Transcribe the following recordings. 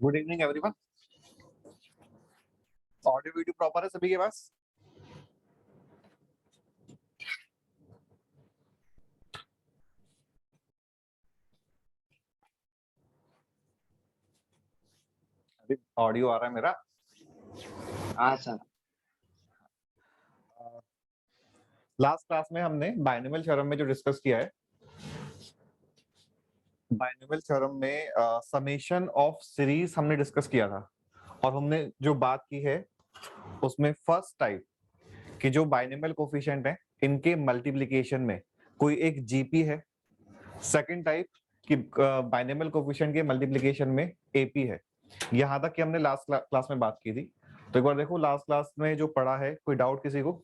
Good evening everyone. Audio video proper है सभी के पास? अभी ऑडियो आ रहा है मेरा? हाँ सर। लास्ट क्लास में हमने बाइनोमियल थ्योरम में जो डिस्कस किया है, बाइनोमियल थ्योरम में समेशन ऑफ सीरीज हमने डिस्कस किया था। और हमने जो बात की है उसमें फर्स्ट टाइप कि जो बाइनोमियल कोफिशिएंट है इनके मल्टीप्लिकेशन में कोई एक जीपी है। सेकंड टाइप कि बाइनोमियल कोफिशिएंट के मल्टीप्लिकेशन में एपी है। यहाँ तक कि हमने लास्ट क्लास में बात की थी। तो एक बार देखो लास्ट क्लास में जो पढ़ा है, कोई डाउट किसी को?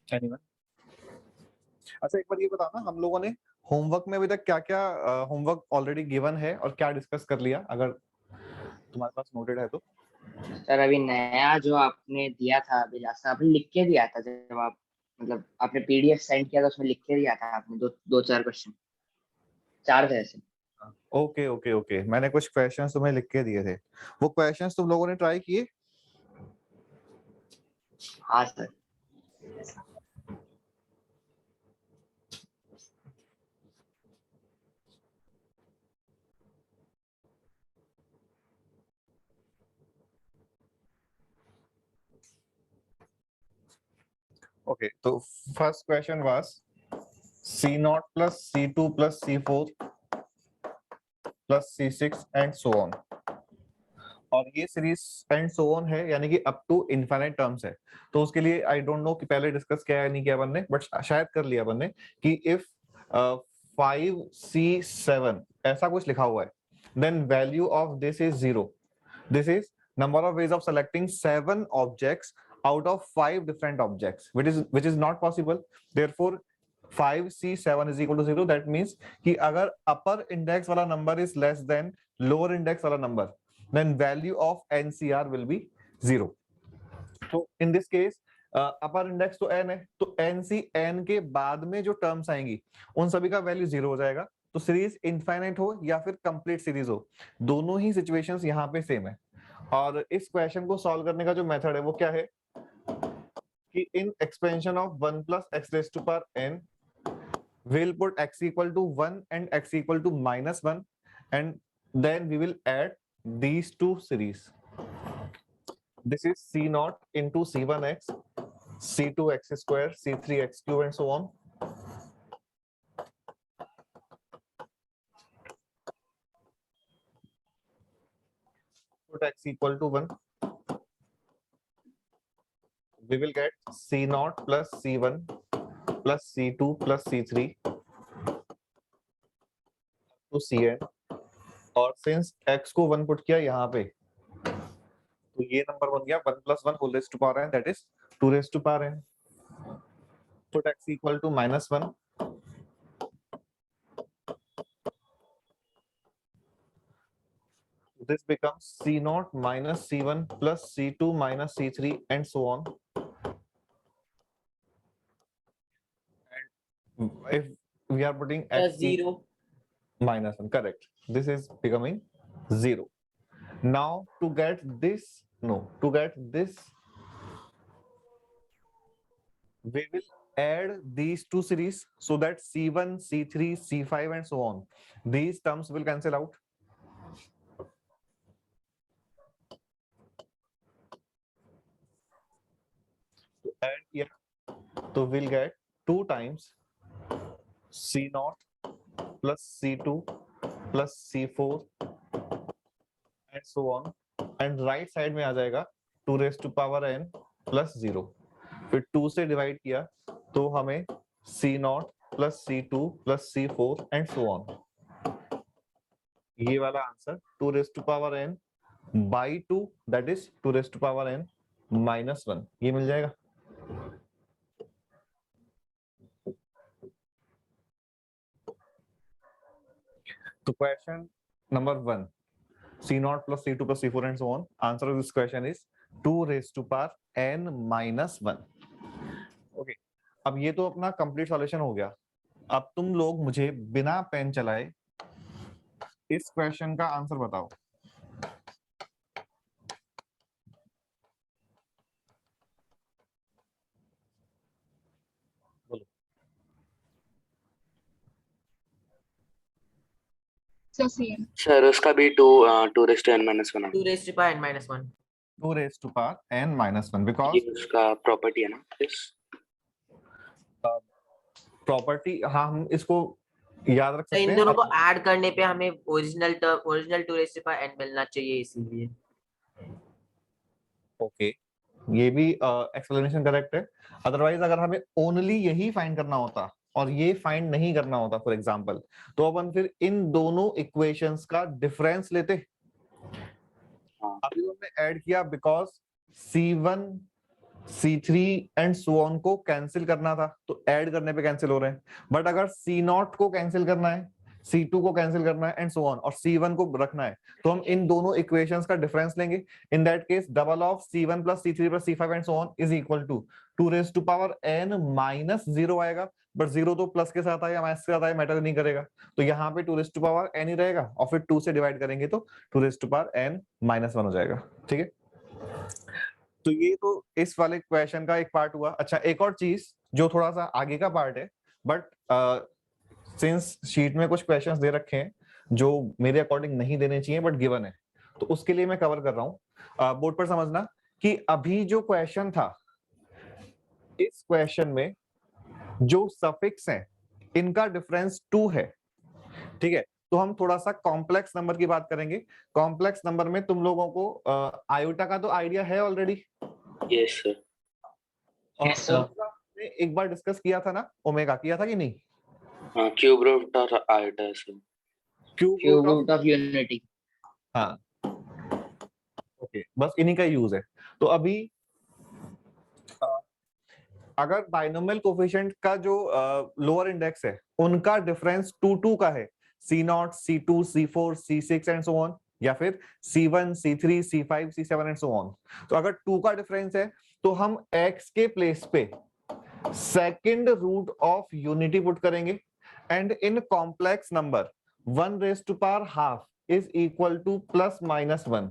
Anyone? अच्छा, एक बार ये बताना, हम लोगों ने होमवर्क में अभी तक क्या क्या होमवर्क ऑलरेडी गिवन है और क्या डिस्कस कर लिया, अगर तुम्हारे पास नोटेड है तो? सर अभी नया जो आपने दिया था, अभी लास्ट आपने लिख के दिया था, जब आप मतलब आपने पीडीएफ सेंड किया था उसमें लिख के दिया था आपने दो चार क्वेश्चन, चार थे ऐसे। ओके ओके ओके, मैंने कुछ क्वेश्चंस तुम्हें लिख के दिए थे। वो क्वेश्चंस तुम लोगों ने ट्राई किए? हाँ सर। ओके, तो first question was C0 plus C2 plus C4 plus C6 and so on. और ये सीरीज एंड सो ऑन है, यानी कि अप टू इनफाइनाइट टर्म्स है। तो उसके लिए आई डोंट नो कि पहले डिस्कस किया या नहीं किया बंदे, बट शायद कर लिया बंदे कि इफ 5C7 ऐसा कुछ लिखा हुआ है, then value of this is 0। This is number of ways of selecting 7 objects out of 5 different objects, which is not possible. Therefore 5C7 is equal to 0. That means कि अगर upper index वाला number is less than lower index वाला number, then value of NCR will be 0. So in this case upper index तो n है, तो NC n के बाद में जो टर्म्स आएंगी उन सभी का वैल्यू 0 हो जाएगा। तो सीरीज इनफाइनाइट हो या फिर कंप्लीट सीरीज हो, दोनों ही सिचुएशंस यहाँ पे सेम है। और इस क्वेश्चन को सॉल्व करने का जो मेथड है वो क्या है कि in expansion of 1 plus x raised to power n we'll put x equal to 1 and x equal to -1, and then we will add these two series. This is C0 into C1x, C2x square, C3x cube and so on. Put x equal to 1. We will get C0 plus C1 plus C2 plus C3 to Cn. और since x को 1 put किया यहाँ पे, तो ये number बन गया 1 plus 1 whole raised to power n, that is 2 raised to power n. Put x equal to -1. This becomes C0 minus C1 plus C2 minus C3 and so on. And if we are putting x 0 -1, correct, this is becoming 0. Now to get this, we will add these two series so that C1, C3, C5 and so on, these terms will cancel out. To add here, so we'll get 2 times C0 plus C2 plus C4 and so on, and right side में आ जाएगा 2 raised to power n plus 0. फिर 2 से divide किया तो हमें C0 plus C2 plus C4 and so on, ये वाला answer 2 raised to power n by 2, that is 2 raised to power n minus 1, ये मिल जाएगा। तो question number 1, C0 plus C2 plus C4 and so on, answer of this question is 2 raised to power n minus 1. Okay, अब ये तो अपना complete solution हो गया। अब तुम लोग मुझे बिना पेन चलाए इस क्वेश्चन का आंसर बताओ। बोलो। Sir same. सर उसका भी 2 raise to n minus 1 2 raised to power n minus 1. 2 raised to power n minus 1 ये बिकॉज उसका प्रॉपर्टी है ना इस प्रॉपर्टी, हाँ हम इसको याद रख तो सकते इन हैं। दोनों को ऐड करने पे हमें original 2 raised to power n मिलना चाहिए, इसीलिए। ओके, ये भी एक्सप्लेनेशन करेक्ट है। अदरवाइज अगर हमें ओनली यही फाइंड करना होता और ये फाइंड नहीं करना होता फॉर एग्जांपल, तो अपन फिर इन दोनों इक्वेशंस का डिफरेंस लेते। हाँ। अभी हमने ऐड किया because C1 C3 and so on को कैंसिल करना था, तो ऐड करने पे कैंसिल हो रहे हैं। बट अगर C0 को कैंसिल करना है, C2 को कैंसिल करना है एंड सो ऑन, और C1 को रखना है, तो हम इन दोनों इक्वेशंस का डिफरेंस लेंगे। In that case double of C1 plus C3 plus C5 and so on is equal to 2 raise to power n minus 0 आएगा। बट 0 तो प्लस के साथ आया माइनस के साथ आया, मैटर नहीं करेगा। तो यहाँ पे 2 रेज टू पावर n ही रहेगा, और फिर 2 से डिवाइड करेंगे तो 2 raise to power n minus 1 हो जाएगा। ठीक है, तो ये तो इस वाले क्वेश्चन का एक पार्ट हुआ। अच्छा, एक और चीज जो थोड़ा सा आगे का पार्ट है, बट सिंस शीट में कुछ क्वेश्चंस दे रखे हैं जो मेरे अकॉर्डिंग नहीं देने चाहिए बट गिवन है, तो उसके लिए मैं कवर कर रहा हूँ। बोर्ड पर समझना कि अभी जो क्वेश्चन था, इस क्वेश्चन में जो सफिक्स हैं इनका डिफरेंस 2 है। ठीक है, तो हम थोड़ा सा कॉम्प्लेक्स नंबर की बात करेंगे। कॉम्प्लेक्स नंबर में तुम लोगों को आयोटा का तो आइडिया है already. Yes sir. Yes, sir. हमने एक बार डिस्कस किया था ना, ओमेगा किया था कि नहीं? हाँ, क्यूब रूट और आयोटा है sir. Cube Cube root root of unity. हाँ, ओके, बस इन्हीं का यूज है। तो अभी अगर बाइनोमियल कोफिशिएंट का जो लोअर इंडेक्स है उनका डिफरेंस 2 का है, C0 C2 C4 C6 and so on, या फिर C1 C3 C5 C7 and so on, तो अगर 2 का डिफरेंस है तो हम x के प्लेस पे second root of unity put करेंगे। And in complex number 1 raise to power half is equal to plus minus 1।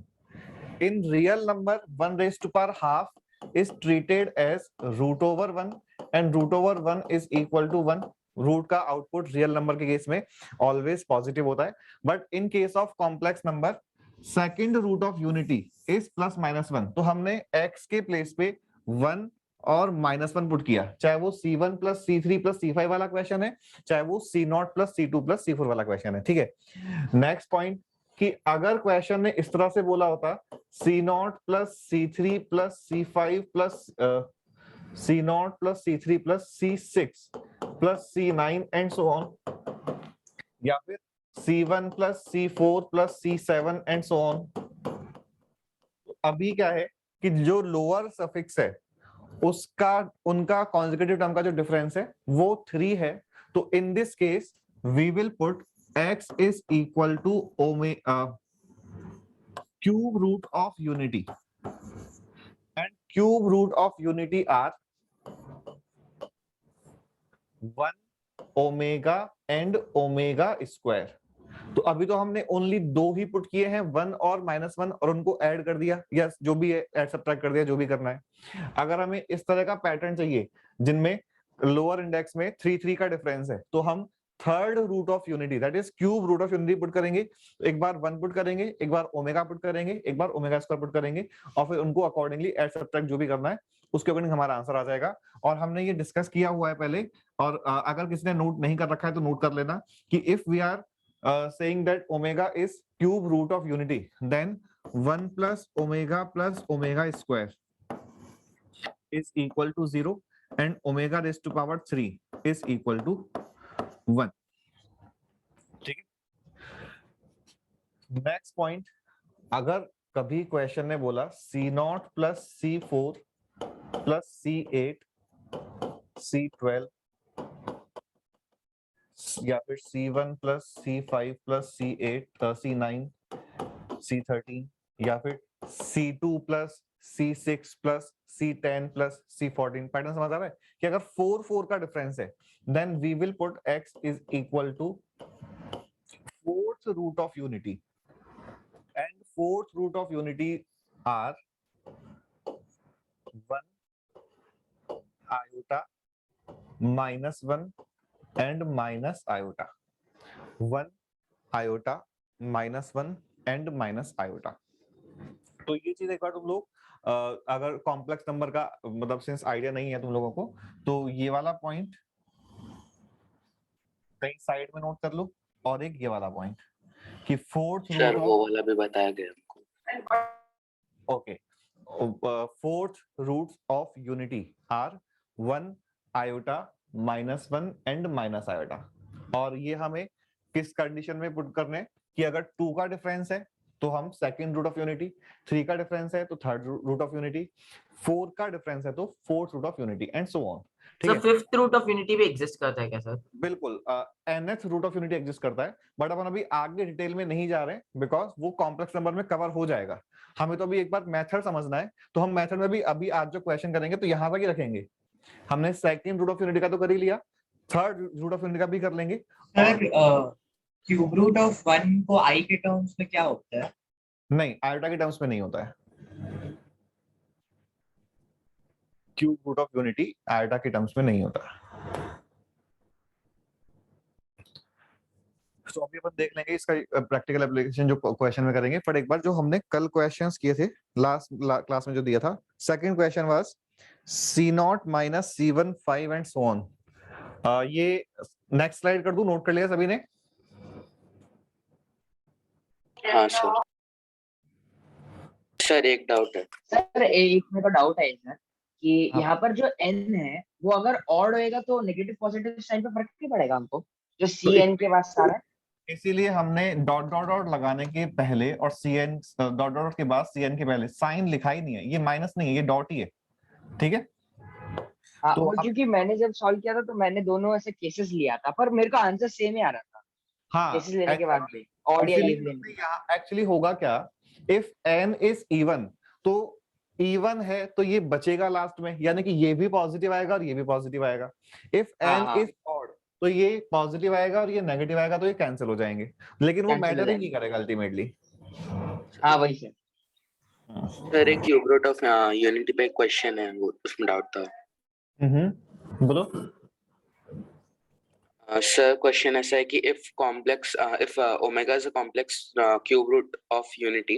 in real number 1 raised to power half is treated as root over 1 and root over 1 is equal to 1। Root का output real number के case में always positive होता है, but in case of complex number second root of unity is plus minus 1। तो हमने x के place पे 1 और -1 पुट किया, चाहे वो C1 plus C3 plus C5 वाला क्वेश्चन है, चाहे वो C0 plus C2 plus C4 वाला क्वेश्चन है। ठीक है, नेक्स्ट पॉइंट कि अगर क्वेश्चन ने इस तरह से बोला होता C0 plus C3 plus C5 plus C0 plus C3 plus C6 plus C9 and so on, या फिर C1 plus C4 plus C7 and so on, अभी क्या है कि जो लोअर सफिक्स है उसका उनका कॉन्सेक्यूटिव टर्म का जो डिफरेंस है वो 3 है। तो in this case we will put x is equal to cube root of unity, and cube root of unity are 1 omega and omega square। तो अभी तो हमने ओनली 2 ही पुट किए हैं, 1 और -1, और उनको ऐड कर दिया, या जो भी है ऐड सब्ट्रैक्ट कर दिया, जो भी करना है। अगर हमें इस तरह का पैटर्न चाहिए जिनमें लोअर इंडेक्स में 3 का डिफरेंस है, तो हम third root of unity that is cube root of unity put करेंगे। एक बार 1 पुट करेंगे, एक बार ओमेगा पुट करेंगे, एक बार ओमेगा स्क्वायर पुट करेंगे, और फिर उनको अकॉर्डिंगली ऐड सब्ट्रैक्ट जो भी करना है उसके अकॉर्डिंग हमारा आंसर आ जाएगा। और हमने ये डिस्कस किया हुआ है पहले, और अगर किसी ने नोट नहीं कर रखा है तो नोट कर लेना कि if we are saying that omega is cube root of unity, then 1 plus omega square is equal to 0 and omega raised to power 3 is equal to 1। ठीक है, नेक्स्ट पॉइंट, अगर कभी क्वेश्चन ने बोला C0 plus C4 plus C8 C12 या फिर C1 plus C5 plus C8 C9 C13 या फिर C2 plus C6 plus C10 plus C14, pattern समझ आ रहा है कि अगर 4 4 का डिफरेंस है then we will put x is equal to fourth root of unity, and fourth root of unity are 1 iota -1 and minus iota, 1 iota -1 and minus iota। तो ये चीज एक बार तुम लोग अगर कॉम्प्लेक्स नंबर का मतलब सिंस आइडिया नहीं है तुम लोगों को, तो ये वाला पॉइंट कहीं साइड में नोट कर लो, और एक ये वाला पॉइंट कि फोर्थ सर रूट वो ऑफ, वाला भी बताया गया हमको। Okay, fourth roots of unity are 1 iota -1 and minus iota. और ये हमें किस कंडीशन में पुट करने कि अगर 2 का डिफरेंस है तो हम सेकंड रूट ऑफ यूनिटी, 3 का डिफरेंस है तो थर्ड रूट ऑफ यूनिटी, 4 का डिफरेंस है तो fourth root of unity, and so on. ठीक सर है, फिफ्थ रूट ऑफ यूनिटी भी एग्जिस्ट करता है क्या सर? बिल्कुल nth root of unity exist करता है, बट अपन अभी आगे डिटेल में नहीं जा रहे बिकॉज वो कॉम्प्लेक्स नंबर में कवर हो जाएगा। हमें तो अभी एक बार मेथड समझना है, तो हम मेथड में भी अभी आज जो क्वेश्चन करेंगे तो यहाँ तक ही रखेंगे। हमने सेकंड रूट ऑफ यूनिटी का तो कर ही लिया, थर्ड रूट ऑफ यूनिटी का भी कर लेंगे। सर क्यूब रूट ऑफ 1 को आई के टर्म्स में क्या होता है? नहीं, आयोटा के टर्म्स में नहीं होता है। Cube root of unity iota के टर्म्स में नहीं होता। तो अभी अपन देख लेंगे इसका प्रैक्टिकल एप्लीकेशन जो क्वेश्चन में करेंगे, पर एक बार जो हमने कल क्वेश्चंस किए थे लास्ट क्लास में जो दिया था, second question was C0 minus C1 5 and so on. ये नेक्स्ट स्लाइड कर दूं, नोट कर लिया सभी ने? हाँ सर। सर एक डाउट है। सर एक मेरे को डाउट है सर कि हाँ। यहाँ पर जो n है वो अगर ऑड होएगा तो नेगेटिव पॉजिटिव साइन पे फर्क नहीं पड़ेगा हमको, जो तो Cn के पास आ रहा है? इसीलिए हमने डॉट डॉट डॉट लगाने के पहले और Cn डॉट डॉट के बाद Cn के पहले साइन लिखा ही नहीं है, ये माइनस नहीं है, ये डॉट ही है। ठीक है, हाँ, तो वो अब- क्योंकि मैंने जब सॉल्व किया था तो मैंने दोनों ऐसे केसेस लिया था, पर मेरे को आंसर सेम ही आ रहा था हाँ, केसेस लेने के बाद भी, ऑड या इवन लेने के बाद। एक्चुअली होगा क्या, इफ n इज इवन तो इवन है तो ये बचेगा लास्ट में, यानी कि ये भी पॉजिटिव आएगा और ये भी पॉजिटिव आएगा। इफ हाँ, n हाँ। इज ऑड तो ये पॉजिटिव आएगा और ये नेगेटिव आएगा, तो ये कैंसिल हो जाएंगे, लेकिन वो Cancel हो मैटर ही जाएंगे। नहीं करेगा अल्टीमेटली। हाँ वही सर। सर एक क्यूब रूट ऑफ यूनिटी पे क्वेश्चन है, वो उसमें डाउट था। बोलो। सर क्वेश्चन ऐसा है कि if omega is a complex cube root of unity,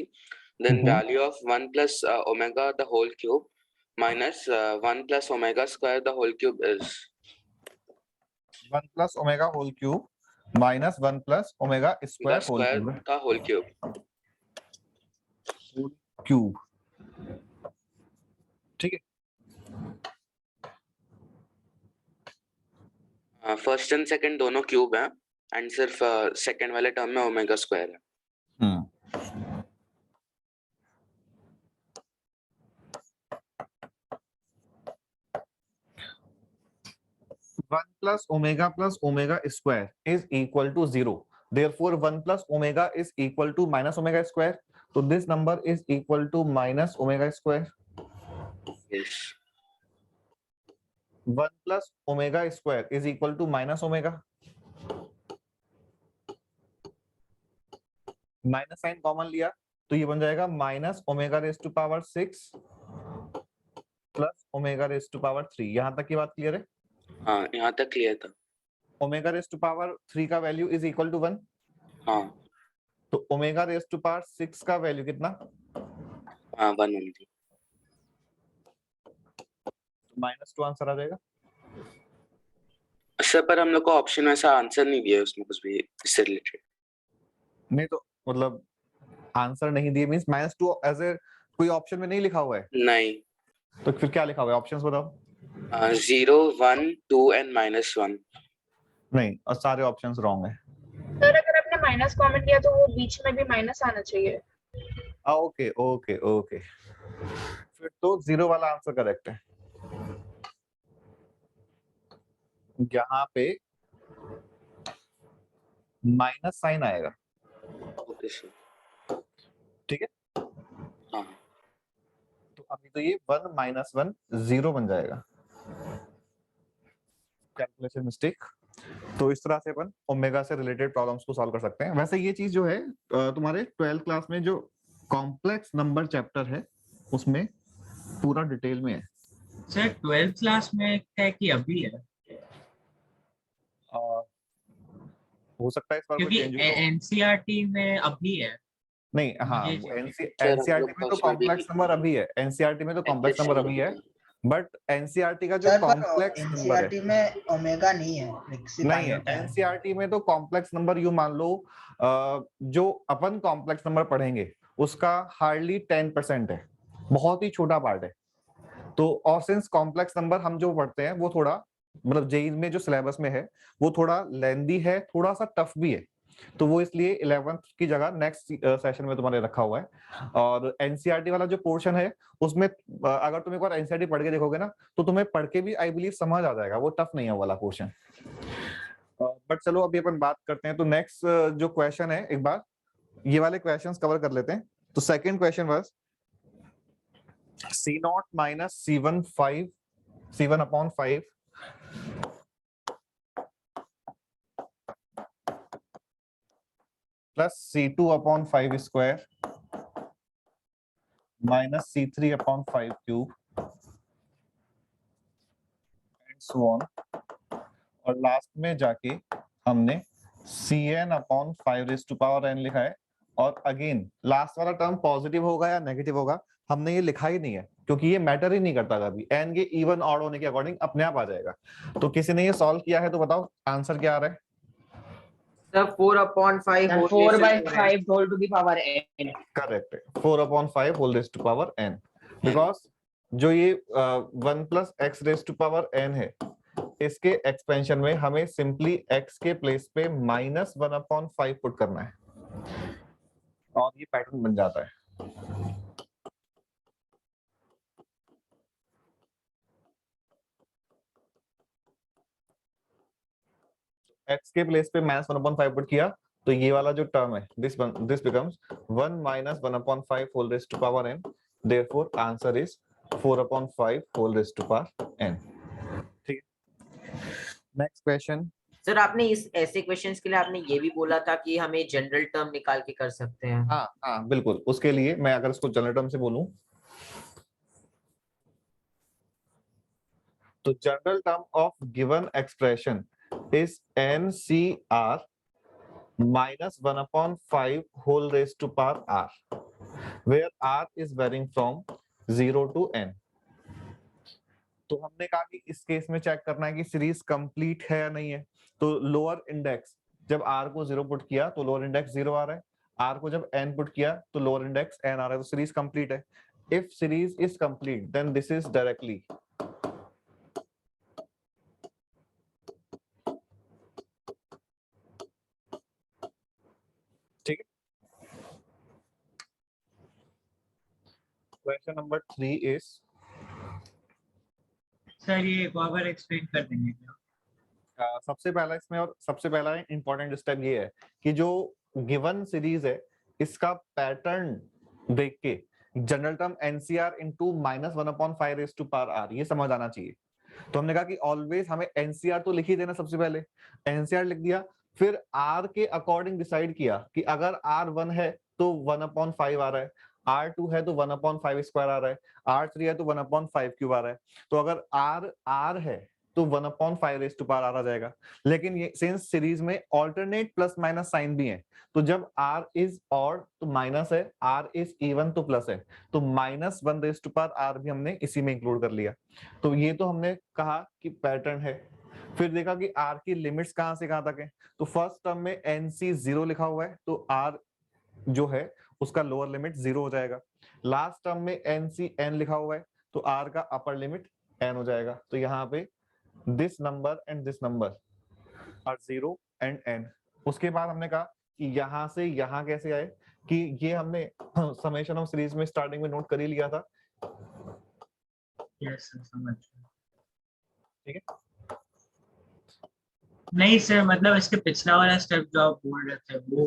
then value of 1 plus omega the whole cube minus 1 plus omega square the whole cube is 1 plus omega whole cube minus 1 plus omega the square whole square cube. का whole cube. Cube, ठीक है। First and second दोनों cube हैं and सिर्फ second वाले term में omega square है। 1 plus omega square is equal to 0. Therefore, 1 plus omega is equal to minus omega square. So this number is equal to minus omega square. Yes. 1 plus omega square is equal to minus omega. Minus sine common लिया तो ये बन जाएगा minus omega raise to power 6 plus omega raise to power 3। यहां तक की बात clear है? हाँ यहाँ तक क्लियर था। ओमेगा रेज टू पावर 3 का वैल्यू इज इक्वल टू 1। हाँ तो ओमेगा रेज टू पावर 6 का वैल्यू कितना? हाँ 1 ओनली। -2 आंसर आ जाएगा। सर पर हम लोग को ऑप्शन में ऐसा आंसर नहीं दिया है उसमें कुछ भी इससे रिलेटेड। नहीं तो मतलब आंसर नहीं दिए मींस -2 एज ए कोई ऑप्शन में नहीं लिखा हुआ है? नहीं। तो फिर क्या लिखा हुआ है? ऑप्शंस बताओ। 0 1 2 एंड -1। नहीं, और सारे ऑप्शंस रॉन्ग है। सर अगर आपने माइनस कॉमेंट किया तो वो बीच में भी माइनस आना चाहिए। ओके ओके ओके, फिर तो 0 वाला आंसर करेक्ट है। यहाँ पे माइनस साइन आएगा। Okay sir. ठीक है, हाँ तो अभी तो ये 1 - 1 0 बन जाएगा, कैलकुलेशन मिस्टेक। तो इस तरह से अपन ओमेगा से रिलेटेड प्रॉब्लम्स को सॉल्व कर सकते हैं। वैसे ये चीज जो है तुम्हारे 12th क्लास में जो कॉम्प्लेक्स नंबर चैप्टर है उसमें पूरा डिटेल में है। सर 12th क्लास में है कि अभी है? हो सकता है इस बार कोई क्योंकि चेंज हो। एनसीईआरटी में अभी है। नहीं, हाँ, मुझे चाहिए। एनसीईआरटी में तो कॉम्प्लेक्स नंबर अभी है, एनसीईआरटी में तो कॉम्प्लेक्स नंबर अभी है, बट एनसीईआरटी का जो सर पर कॉम्प्लेक्स नंबर है एनसीईआरटी में ओमेगा नहीं है, सिर्फ नहीं है। आयोटा है। एनसीईआरटी में तो कॉम्प्लेक्स नंबर यू मान लो जो अपन कॉम्प्लेक्स नंबर पढ़ेंगे उसका हार्डली 10% है, बहुत ही छोटा पार्ट है। तो और सिंस कॉम्प्लेक्स नंबर हम जो पढ़ते हैं वो थोड़ा मतलब जेईई में जो सिलेबस में है वो थोड़ा लेंदी है, थोड़ा सा टफ भी है, तो वो इसलिए 11th की जगह नेक्स्ट सेशन में तुम्हारे रखा हुआ है। और एनसीईआरटी वाला जो पोर्शन है उसमें अगर तुम एक बार एनसीईआरटी पढ़ के देखोगे ना तो तुम्हें पढ़ के भी आई बिलीव समझ आ जाएगा, वो टफ नहीं है वो वाला पोर्शन। बट चलो अभी अपन बात करते हैं। तो नेक्स्ट जो क्वेश्चन है, एक बार ये वाले क्वेश्चंस कवर कर लेते हैं। तो second question was C0 - C1 upon 5 plus C2 upon 5 square minus C3 upon 5 cube and so on। और लास्ट में जाके हमने Cn upon 5 raised to power n लिखा है। और अगेन लास्ट वाला टर्म पॉजिटिव होगा या नेगेटिव होगा हमने ये लिखा ही नहीं है, क्योंकि ये मैटर ही नहीं करता कभी, n के इवन ऑड होने के अकॉर्डिंग अपने आप आ जाएगा। तो किसी ने ये सॉल्व किया है तो बताओ आंसर क्या आ रहा है? Sir 4/5 4/5 whole to the power n। Correct है, 4/5 whole raised to power n, because जो ये 1 plus x raised to power n है इसके एक्सपेंशन में हमें सिंपली x के प्लेस पे -1/5 पुट करना है और ये पैटर्न बन जाता है। x के प्लेस पे -1/5 पुट किया तो ये वाला जो टर्म है this becomes 1 - 1/5 whole raised to power n, therefore answer is 4/5 whole raised to power n। ठीक है, नेक्स्ट क्वेश्चन। सर आपने इस ऐसे क्वेश्चंस के लिए आपने ये भी बोला था कि हमें जनरल टर्म निकाल के कर सकते हैं। हाँ हाँ बिल्कुल, उसके लिए मैं अगर इसको जनरल टर्म से बोलूं तो general term of given expression is NCR -1/5 whole raised to power r, where r is varying from 0 to n। तो हमने कहा कि इस केस में चेक करना है कि सीरीज कंप्लीट है या नहीं है। तो लोअर इंडेक्स जब r को 0 पुट किया तो लोअर इंडेक्स 0 आ रहा है, r को जब n पुट किया तो लोअर इंडेक्स n आ रहा है, तो सीरीज कंप्लीट है। If series is complete then this is directly question number 3 is. Sir ये एक बार एक्सप्लेन कर देंगे क्या? सबसे पहला इसमें और सबसे पहला इंपॉर्टेंट स्टेप ये है कि जो गिवन सीरीज है इसका पैटर्न देख के general term NCR into -1/5 raised to power r ये समझ आना चाहिए। तो हमने कहा कि ऑलवेज हमें एनसीआर तो लिख ही देना, सबसे पहले एनसीआर लिख दिया, फिर r के अकॉर्डिंग डिसाइड किया कि अगर r1 है तो 1/5 आ रहा है, r2 है तो 1/5 स्क्वायर आ रहा है, r3 है तो 1/5 क्यूब आ रहा है। तो अगर r है तो 1/5 raised to power r आ जाएगा। लेकिन ये सिंस सीरीज में ऑल्टरनेट प्लस माइनस साइन भी है, तो जब r इज ऑड तो माइनस है, r इज इवन तो प्लस है, तो -1 raised to power r भी हमने इसी में इंक्लूड कर लिया। तो ये तो हमने कहा कि पैटर्न है। फिर देखा कि r की लिमिट्स कहां से कहां तक है। तो फर्स्ट टर्म में nc 0 लिखा हुआ है तो r जो है उसका लोअर लिमिट 0 हो जाएगा। लास्ट टर्म में nc n लिखा हुआ है तो r का अपर लिमिट n हो जाएगा। तो यहाँ पे this number and this number are 0 and n। उसके बाद हमने कहा कि यहाँ से यहाँ कैसे आए कि ये हमने समेशन ऑफ सीरीज में स्टार्टिंग में नोट कर ही लिया था। यस सर समझ। ठीक है, नहीं सर मतलब इसके पिछला वाला स्टेप जो आप बोल रहे थे वो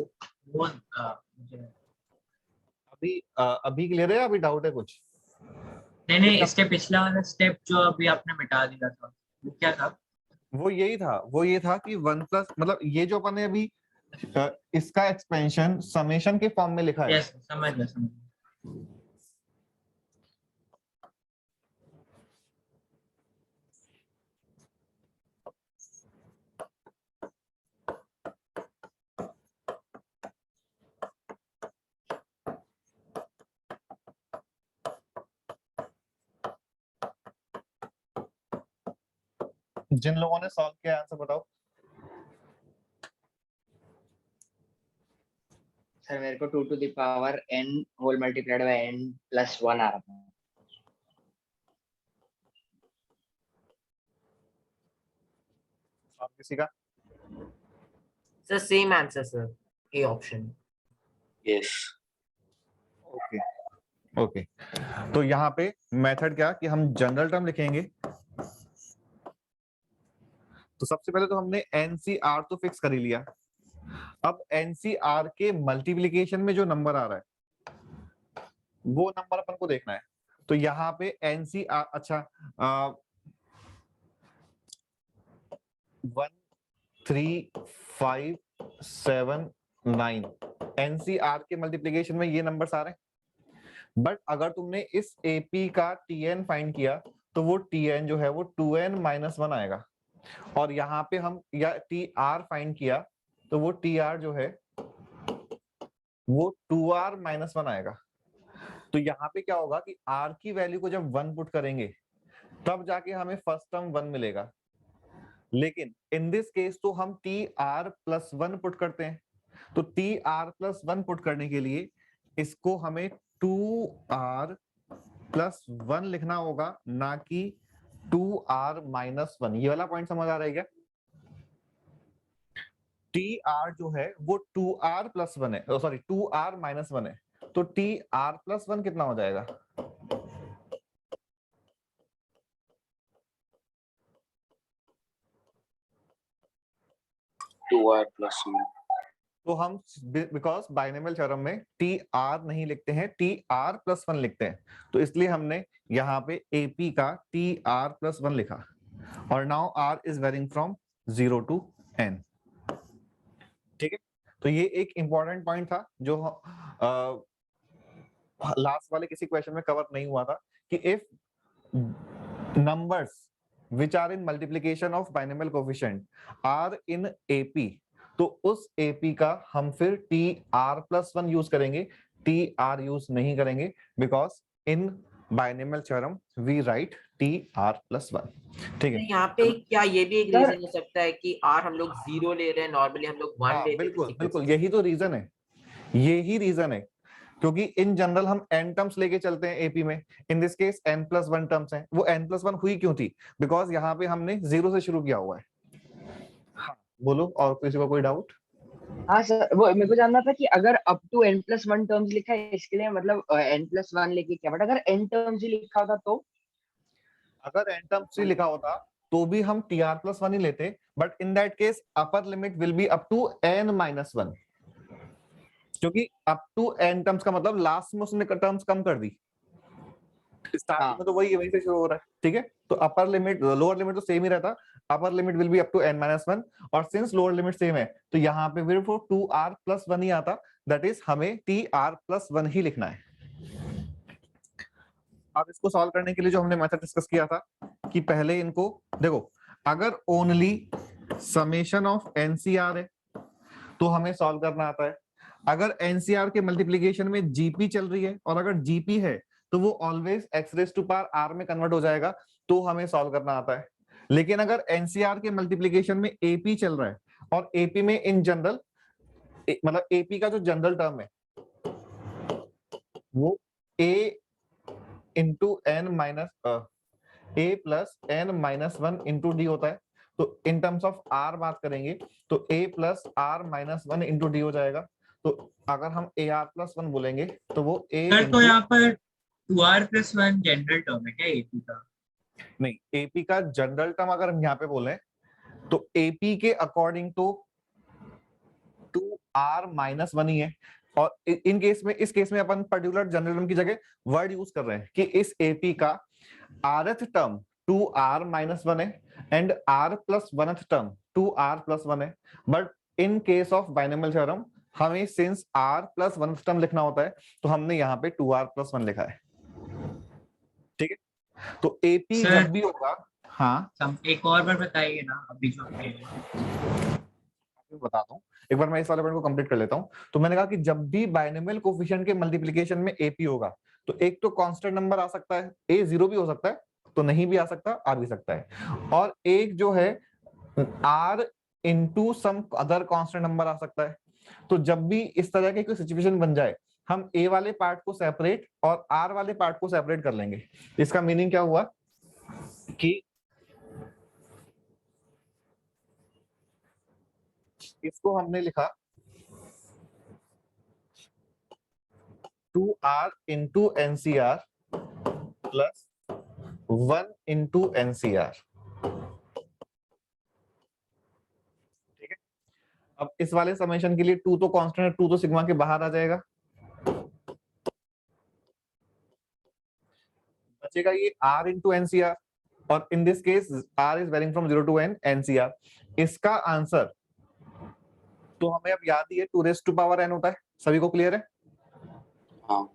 मुझे अभी क्लियर है, अभी डाउट है कुछ? नहीं नहीं, इसका- इसके पिछला वाला स्टेप जो अभी आपने मिटा दिया था वो क्या था? वो ये था कि 1 प्लस मतलब ये जो अपन ने अभी इसका एक्सपेंशन समेशन के फॉर्म में लिखा है। यस, समझ गया। जिन लोगों ने सॉल्व किया आंसर बताओ। सर मेरे को 2 to the power n whole multiplied by n plus 1 आ रहा था। सॉल्व किसी का? Sir same answer sir, A option. Yes. Okay okay, तो यहाँ पे मेथड क्या कि हम जनरल टर्म लिखेंगे। तो सबसे पहले तो हमने एनसीआर तो फिक्स कर ही लिया। अब एनसीआर के मल्टीप्लिकेशन में जो नंबर आ रहा है वो नंबर अपन को देखना है। तो यहाँ पे एनसीआर, अच्छा 1 3 5 7 9 एनसीआर के मल्टीप्लिकेशन में ये नंबर्स आ रहे हैं। बट अगर तुमने इस एपी का टीएन फाइंड किया तो वो टीएन जो है वो 2n माइनस 1 आएगा। और यहाँ पे हम या टी आर फाइंड किया तो वो टी आर जो है वो 2r माइनस 1 आएगा। तो यहाँ पे क्या होगा कि r की वैल्यू को जब 1 पुट करेंगे तब जाके हमें फर्स्ट टर्म 1 मिलेगा। लेकिन इन दिस केस तो हम टी आर प्लस 1 पुट करते हैं। तो टी आर प्लस 1 पुट करने के लिए इसको हमें 2r प्लस 1 लिखना होगा, ना कि 2r माइनस 1। ये वाला पॉइंट समझ आ रहा है क्या? टी आर जो है वो 2r प्लस 1 है, सॉरी 2r माइनस 1 है। तो टी आर प्लस 1 कितना हो जाएगा? Two r plus 1. तो हम बिकॉज बाइनोमियल थ्योरम में टी आर नहीं लिखते हैं, टी आर प्लस 1 लिखते हैं। तो इसलिए हमने यहाँ पे एपी का टी आर प्लस 1 लिखा। और now r is varying from 0 to n। ठीक है, तो ये एक इंपॉर्टेंट पॉइंट था जो लास्ट वाले किसी क्वेश्चन में कवर नहीं हुआ था कि if numbers which are in multiplication of binomial coefficient are in AP, तो उस AP का हम फिर TR+1 यूज करेंगे, TR यूज नहीं करेंगे because in binomial theorem we write TR+1। ठीक है, यहाँ पे क्या ये भी एक सर- रीजन हो सकता है कि आर हम लोग 0 ले रहे हैं, नॉर्मली हम लोग 1 हाँ लेते हैं बिल्कुल किसी बिल्कुल, केस यही तो रीजन है, यही रीजन है। क्योंकि इन जनरल हम n टर्म्स लेके चलते हैं एपी में। इन दिस केस n+1 टर्म्स हैं। वो n+1 हुई क्यों थी? बिकॉज यहाँ पे हमने 0 से शुरू किया हुआ है। हाँ बोलो, और किसी को कोई डाउट? हाँ सर, वो मेरे को जानना था कि अगर अप टू n+1 टर्म्स लिखा है इसके लिए मतलब n+1 लेके क्या, बट अगर n टर्म्स ही लिखा होता तो? अगर n टर्म्स ही लिखा होता तो भी हम tr+1 ही लेते, but in that case upper limit will be up to n-1, क्योंकि अप टू n टर्म्स का मतलब लास्ट में उसने टर्म्स कम कर दी। स्टार्टिंग हाँ। में तो वही से शुरू हो रहा है। ठीक है, तो अपर लिमिट लोअर लिमिट तो सेम ही रहता, upper limit will be up to n-1। और सिंस लोअर लिमिट सेम है तो यहाँ पे फिर वो 2r+1 ही आता, दैट इज हमें tr+1 ही लिखना है। अब इसको सॉल्व करने के लिए जो हमने मेथड डिस्कस किया था कि पहले इनको देखो, अगर ओनली समेशन ऑफ एनसीआर है तो हमें सॉल्व करना आता है। अगर एनसीआर के मल्टीप्लिकेशन में जीपी चल रही है और अगर जीपी है तो वो always x raise to power r में कन्वर्ट हो जाएगा, तो हमें सॉल्व करना आता है। लेकिन अगर एनसीआर के मल्टीप्लिकेशन में एपी चल रहा है और एपी में इन जनरल मतलब एपी का जो जनरल टर्म है वो a into n minus a plus n minus 1 into d होता है। तो इन टर्म्स ऑफ r बात करेंगे तो a plus r minus 1 into d हो जाएगा। तो अगर हम ar+1 बोलेंगे तो वो a सर तो इंटू, यहाँ पर 2r+1 जनरल टर्म है क्या एपी का? नहीं एपी का जनरल टर्म अगर हम यहाँ पे बोले तो एपी के अकॉर्डिंग तो 2r-1 ही है। और इन केस में, इस केस में अपन पर्टिकुलर जनरल टर्म की जगह वर्ड यूज कर रहे हैं कि इस एपी का rth टर्म 2r-1 है and r plus 1th term 2r+1 है। But in case of binomial theorem हमें since r plus 1th term लिखना होता है, तो हमने यहाँ पे 2r+1 लिखा है। ठीक है, तो एपी Sir, जब भी होगा, हाँ एक और बार बताइए ना अभी जो आपने बताता हूँ, एक बार मैं इस वाले पॉइंट को कंप्लीट कर लेता हूँ। तो मैंने कहा कि जब भी बाइनोमियल कोफिशिएंट के मल्टीप्लिकेशन में एपी होगा, तो एक तो कांस्टेंट नंबर आ सकता है, ए 0 भी हो सकता है, तो नहीं भी आ सकता, आ भी सकता है, और एक जो है r into some other constant number आ सकता है। तो जब भी इस तरह की कोई सिचुएशन बन जाए, हम ए वाले पार्ट को सेपरेट और आर वाले पार्ट को सेपरेट कर लेंगे। इसका मीनिंग क्या हुआ कि इसको हमने लिखा 2r into NCR plus 1 into NCR. ठीक है, अब इस वाले समेशन के लिए 2 तो कांस्टेंट है, 2 तो सिग्मा के बाहर आ जाएगा, बचेगा ये r इंटू एनसीआर, और in this case r is varying from 0 to n NCR. इसका आंसर तो हमें अब याद ही है 2n होता है, सभी को क्लियर है? हाँ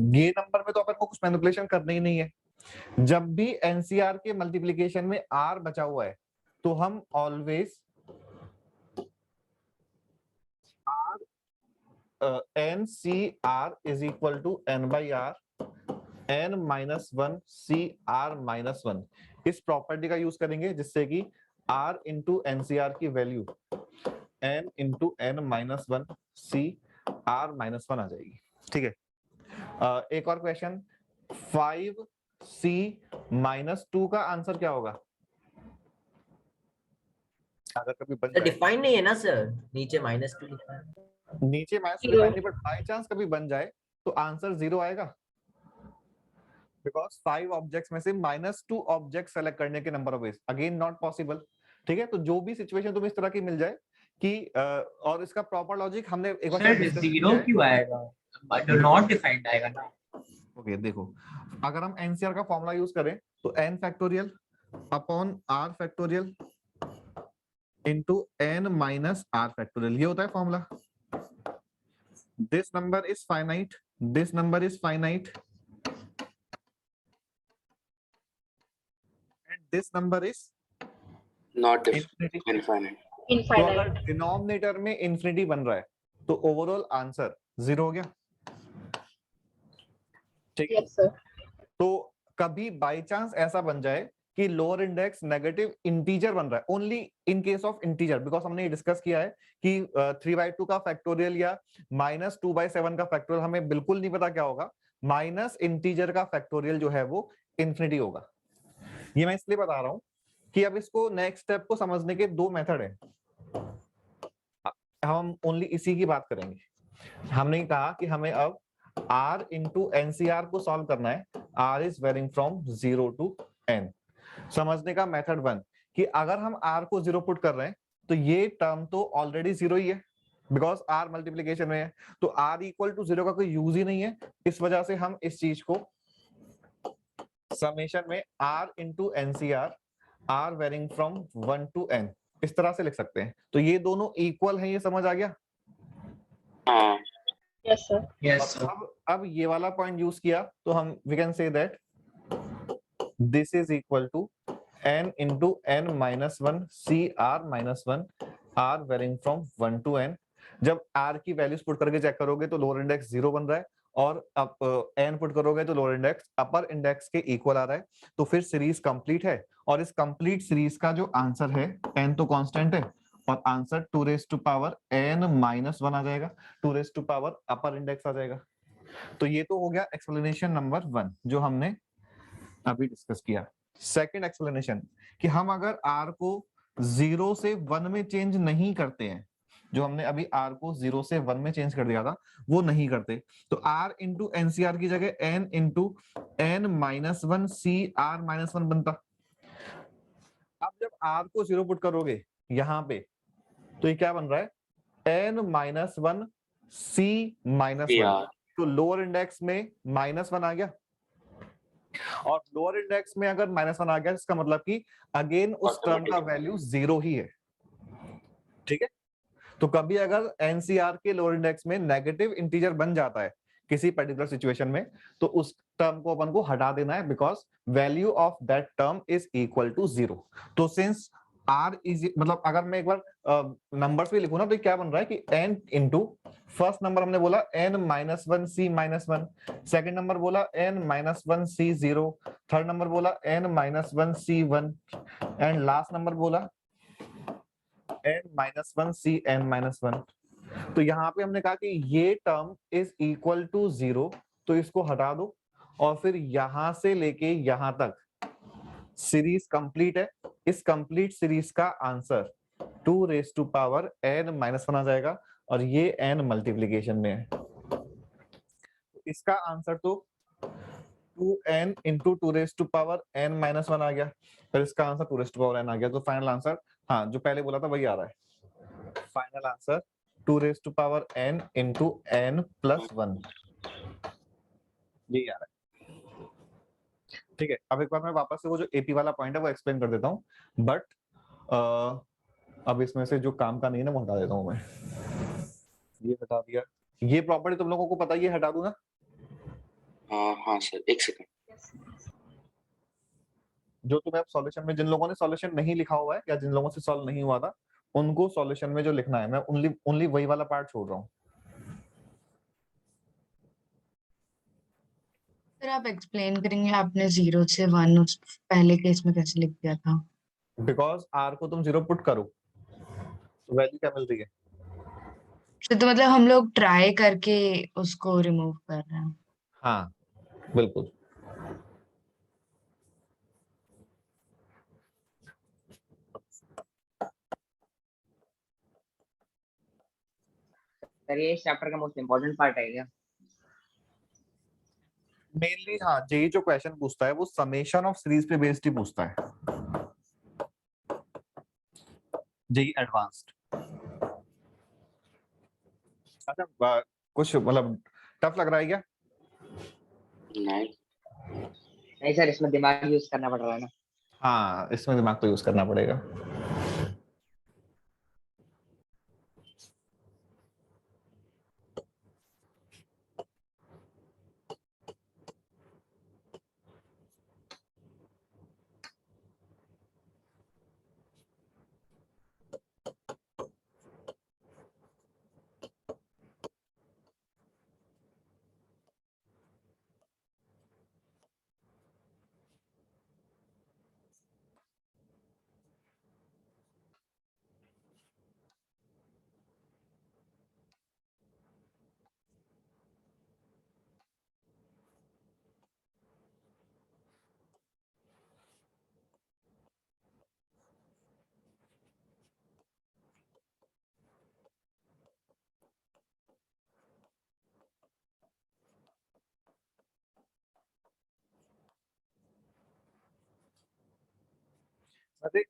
ये नंबर में तो अपन को कुछ मैनिपुलेशन करना ही नहीं है। जब भी एनसीआर के मल्टीप्लिकेशन में r बचा हुआ है, तो हम always NCR is equal to n by r n-1 CR-1 इस प्रॉपर्टी का यूज करेंगे, जिससे कि r इंटू एनसीआर की value n into n-1 CR-1 आ जाएगी। ठीक है, एक और क्वेश्चन, 5C-2 का आंसर क्या होगा? अगर कभी बन जाए, डिफाइन नहीं है ना सर, नीचे -2 लिखा है। नीचे -2 Zero. Define, but by chance कभी बन जाए तो आंसर 0 आएगा, बिकॉज 5 ऑब्जेक्ट्स में से -2 ऑब्जेक्ट सेलेक्ट करने के number of ways, again not possible. ठीक है, तो जो भी सिचुएशन तुम्हें इस तरह की मिल जाए कि और इसका प्रॉपर लॉजिक हमने एक बार सर डिस्कस जीरो किया है। क्यों आएगा, बट नॉट डिफाइंड आएगा ना। ओके, देखो, अगर हम एनसीआर का फॉर्मूला यूज करें तो n factorial upon r factorial into n minus r factorial, ये होता है formula. This number is finite, this number is finite, and this number is not infinity. infinite. तो Infinite. अगर डिनोमिनेटर में infinity बन रहा है, तो ओवरऑल आंसर 0 हो गया। ठीक है, Yes, sir. तो कभी बाय चांस ऐसा बन जाए कि लोअर इंडेक्स नेगेटिव इंटीजर बन रहा है, only in case of integer, because हमने ये डिस्कस किया है कि 3/2 का फैक्टोरियल या -2/7 का फैक्टोरियल हमें बिल्कुल नहीं पता क्या होगा, माइनस इंटीजर का फैक्टोरियल जो है वो इन्फिनिटी होगा। ये मैं इसलिए बता रहा हूं कि अब इसको नेक्स्ट स्टेप को समझने के 2 मेथड है, हम ओनली इसी की बात करेंगे। हमने कहा कि हमें अब r इंटू एनसीआर को सॉल्व करना है, r is varying from 0 to n। समझने का मेथड 1 कि अगर हम r को 0 पुट कर रहे हैं, तो ये टर्म तो ऑलरेडी 0 ही है, बिकॉज r मल्टीप्लीकेशन में है, तो r इक्वल टू 0 का कोई यूज ही नहीं है। इस वजह से हम इस चीज को समेशन में r into NCR r varying from 1 to n इस तरह से लिख सकते हैं। तो ये दोनों इक्वल हैं, ये समझ आ गया? हाँ Yes, sir. यस सर, अब ये वाला पॉइंट यूज किया तो हम we can say that this is equal to n into n-1 CR-1 r varying from 1 to n। जब r की वैल्यूज पुट करके चेक करोगे तो लोअर इंडेक्स 0 बन रहा है, और अब n पुट करोगे तो लोअर इंडेक्स अपर इंडेक्स के इक्वल आ रहा है, तो फिर सीरीज कंप्लीट है। और इस कंप्लीट सीरीज का जो आंसर है, n तो कांस्टेंट है, और आंसर 2 n-1 आ जाएगा, 2 अपर इंडेक्स आ जाएगा। तो ये तो हो गया एक्सप्लेनेशन नंबर 1 जो हमने अभी डिस्कस किया। सेकंड एक्सप्लेनेशन कि हम अगर r को 0 से 1 में चेंज नहीं करते हैं, जो हमने अभी r को 0 से 1 में चेंज कर दिया था वो नहीं करते, तो r इंटू एनसीआर की जगह n इंटू n-1 CR-1 बनता। अब जब r को 0 पुट करोगे यहाँ पे, तो ये क्या बन रहा है, n-1 C -1, PR. तो लोअर इंडेक्स में -1 आ गया, और लोअर इंडेक्स में अगर -1 आ गया इसका मतलब कि अगेन उस टर्म का वैल्यू 0 ही है। ठीक है, तो कभी अगर एनसीआर के लोअर इंडेक्स में नेगेटिव इंटीजर बन जाता है किसी पर्टिकुलर सिचुएशन में, तो उस टर्म को अपन को हटा देना है, because value of that term is equal to 0। तो सिंस आर इज, मतलब अगर मैं एक बार नंबर्स भी लिखूं ना, तो क्या बन रहा है कि n इंटू फर्स्ट नंबर हमने बोला n -1 c -1, सेकंड नंबर बोला n -1 c 0, थर्ड नंबर बोला n -1 c 1, and last number बोला n -1 c n -1। तो यहाँ पे हमने कहा कि ये टर्म इज इक्वल टू 0, तो इसको हटा दो, और फिर यहां से लेके यहां तक सीरीज कंप्लीट है। इस कंप्लीट सीरीज का आंसर 2n -1 आ जाएगा, और ये n मल्टीप्लीकेशन में है। इसका आंसर तो 2n इंटू 2n -1 आ गया, फिर इसका आंसर 2n आ गया। तो फाइनल आंसर, हाँ जो पहले बोला था वही आ रहा है। Final answer 2n into n + 1, यही आ रहा है। ठीक है, अब एक बार मैं वापस से वो जो एपी वाला पॉइंट है वो एक्सप्लेन कर देता हूँ, बट अब इसमें से जो काम का नहीं है ना वो हटा देता हूँ मैं। ये हटा दिया, ये प्रॉपर्टी तुम लोगों को पता है, ये हटा दूं ना? हाँ सर, एक सेकंड। जो तुम्हें अब सॉल्यूशन में, जिन लोगों ने सॉल्यूशन नहीं लिखा हुआ है या जिन लोगों से सॉल्व नहीं हुआ था, उनको सॉल्यूशन में जो लिखना है, मैं ओनली वही वाला पार्ट छोड़ रहा हूँ। फिर आप एक्सप्लेन करेंगे आपने 0 से 1 उस पहले केस में कैसे लिख दिया था? बिकॉज आर को तुम 0 पुट करो तो वैल्यू क्या मिल रही है? तो मतलब हम लोग ट्राई करके उसको रिमूव कर रहे हैं। हाँ बिल्कुल। सर ये चैप्टर का मोस्ट इम्पोर्टेंट पार्ट है क्या? मेनली हाँ, जेई जो क्वेश्चन पूछता है वो समेशन ऑफ सीरीज पे बेस्ड ही पूछता है, जेई एडवांस्ड। अच्छा कुछ मतलब टफ लग रहा है क्या? नहीं सर, इसमें दिमाग यूज करना पड़ रहा है ना। हाँ, इसमें दिमाग तो यूज करना पड़ेगा।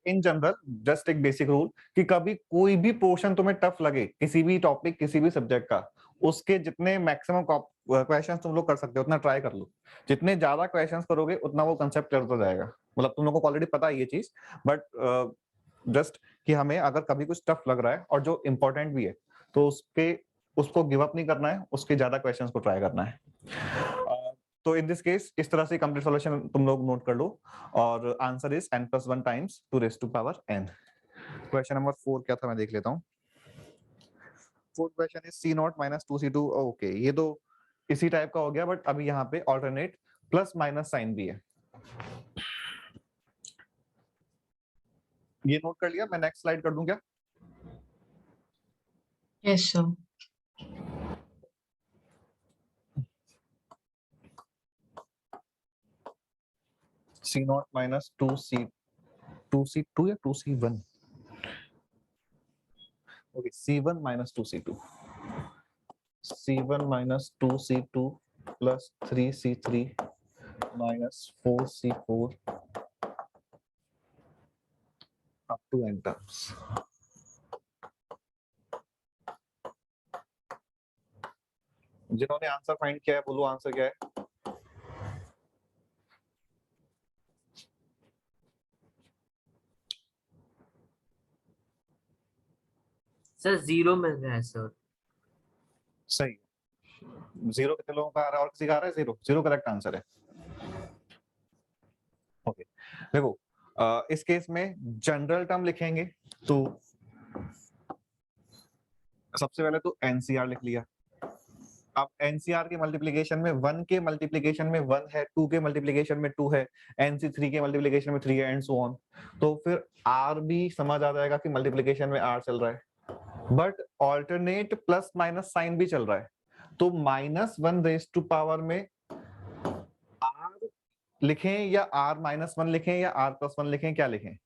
इन जनरल जस्ट एक बेसिक रूल कि कभी कोई भी पोर्शन तुम्हें टफ लगे, किसी भी टॉपिक किसी भी सब्जेक्ट का, उसके जितने मैक्सिमम क्वेश्चंस तुम लोग कर सकते हो उतना ट्राई कर लो। जितने ज्यादा क्वेश्चंस करोगे उतना वो कंसेप्ट क्लियर होता जाएगा। मतलब तुम लोगों को ऑलरेडी पता है ये चीज, बट जस्ट कि हमें अगर कभी कुछ टफ लग रहा है और जो इम्पोर्टेंट भी है, तो उसको गिव अप नहीं करना है, उसके ज्यादा क्वेश्चंस को ट्राई करना है। तो इन दिस केस इस तरह से कंप्लीट सॉल्यूशन तुम लोग नोट कर लो, और answer is n + 1 times 2n। Question number 4 क्या था मैं देख लेता हूँ। Fourth question is C0 - 2C2। Okay, ये तो इसी टाइप का हो गया, बट अभी यहाँ पे ऑल्टरनेट प्लस माइनस साइन भी है। ये नोट कर लिया, मैं नेक्स्ट स्लाइड कर दूं क्या? Yes sir. C0 - 2C2 या 2C1? Okay, C1 - 2C2, C1 - 2C2 plus 3C3 minus 4C4 up to n terms. जिन्होंने आंसर फाइंड किया है बोलो आंसर क्या है। सर 0 मिल रहा है सर। सही, 0 कितने लोगों का आ रहा है और किसी का आ रहा है? 0, 0 करेक्ट आंसर है। ओके देखो इस केस में जनरल टर्म लिखेंगे तो सबसे पहले तो एनसीआर लिख लिया। अब एनसीआर के मल्टीप्लिकेशन में 1 के मल्टीप्लिकेशन में 1 है, 2 के मल्टीप्लिकेशन में 2 है, एनसी 3 के मल्टीप्लिकेशन में 3 है एंड सो ऑन। तो फिर आर भी समझ आ जाएगा कि मल्टीप्लिकेशन में आर चल रहा है, but alternate plus minus sign भी चल रहा है। तो -1 रेज टू पावर में आर लिखें या r -1 लिखें या r+1 लिखें, क्या लिखें?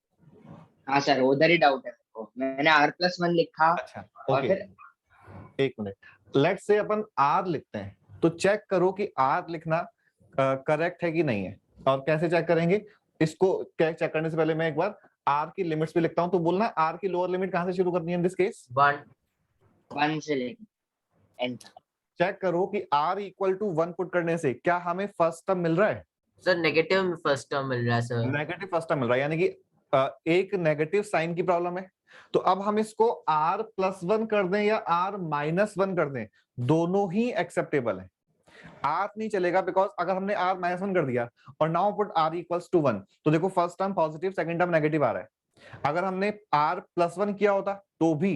हाँ सर, उधर ही डाउट है मेरे को, मैंने r+1 लिखा अच्छा और ओके, फिर एक minute, let's say upon r लिखते हैं, तो चेक करो कि r लिखना करेक्ट है कि नहीं है। और कैसे चेक करेंगे इसको? चेक करने से पहले मैं एक बार r की लिमिट्स भी लिखता हूं, तो बोलना r की लोअर लिमिट कहां से शुरू करनी है इन दिस केस? 1 से लेके n तक। चेक करो कि r इक्वल टू 1 पुट करने से क्या हमें फर्स्ट टर्म मिल रहा है? सर नेगेटिव में फर्स्ट टर्म मिल रहा है सर। नेगेटिव फर्स्ट टर्म मिल रहा है, यानी कि एक नेगेटिव साइन की प्रॉब्लम है। तो अब हम इसको r+1 कर दें या r-1 कर दें, दोनों ही एक्सेप्टेबल है। r नहीं चलेगा बिकॉज अगर हमने r-1 कर दिया और now put r equals to 1, तो देखो first term positive, second term negative आ रहा है। अगर हमने r+1 किया होता तो भी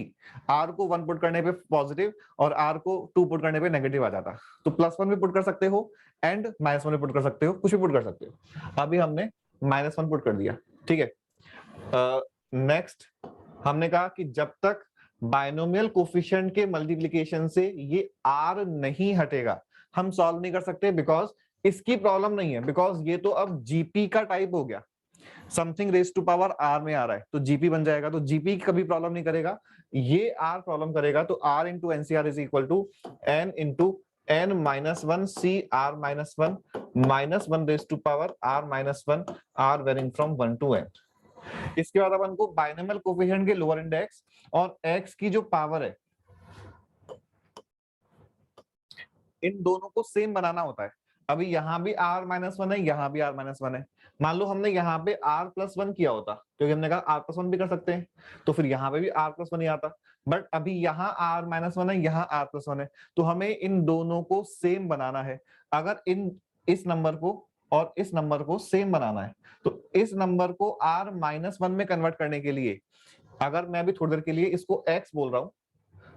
r को 1 पुट करने पे पॉजिटिव और r को 2 पुट करने पे नेगेटिव आ जाता। तो +1 भी पुट कर सकते हो एंड -1 भी पुट कर सकते हो, कुछ भी पुट कर सकते हो। अभी हमने -1 पुट कर दिया, ठीक है। नेक्स्ट हमने कहा कि जब तक बाइनोमियल कोफिशिएंट के मल्टीप्लिकेशन से ये r नहीं हटेगा हम सॉल्व नहीं कर सकते, बिकॉज इसकी प्रॉब्लम नहीं है, बिकॉज ये तो अब जीपी का टाइप हो गया, something raise to power r में आ रहा है तो जीपी बन जाएगा। तो जीपी कभी प्रॉब्लम नहीं करेगा, ये r प्रॉब्लम करेगा। तो r into NCR is equal to n into n-1 c r-1 -1 raise to power r-1 r varying from 1 to n। इसके बाद अपन को बाइनोमियल कोफिशिएंट के लोअर इंडेक्स और x की जो पावर है इन दोनों को सेम बनाना होता है। अभी यहाँ भी r-1 है, यहाँ भी r-1 है। मान लो हमने यहाँ पे r+1 किया होता, क्योंकि हमने कहा r+1 भी कर सकते हैं, तो फिर यहाँ पे भी r+1 ही आता। बट अभी यहाँ r-1 है, यहाँ r+1 है, तो हमें इन दोनों को सेम बनाना है। अगर इस नंबर को और इस नंबर को सेम बनाना है, तो इस नंबर को r-1 में कन्वर्ट करने के लिए, अगर मैं भी थोड़ी देर के लिए इसको x बोल रहा हूं,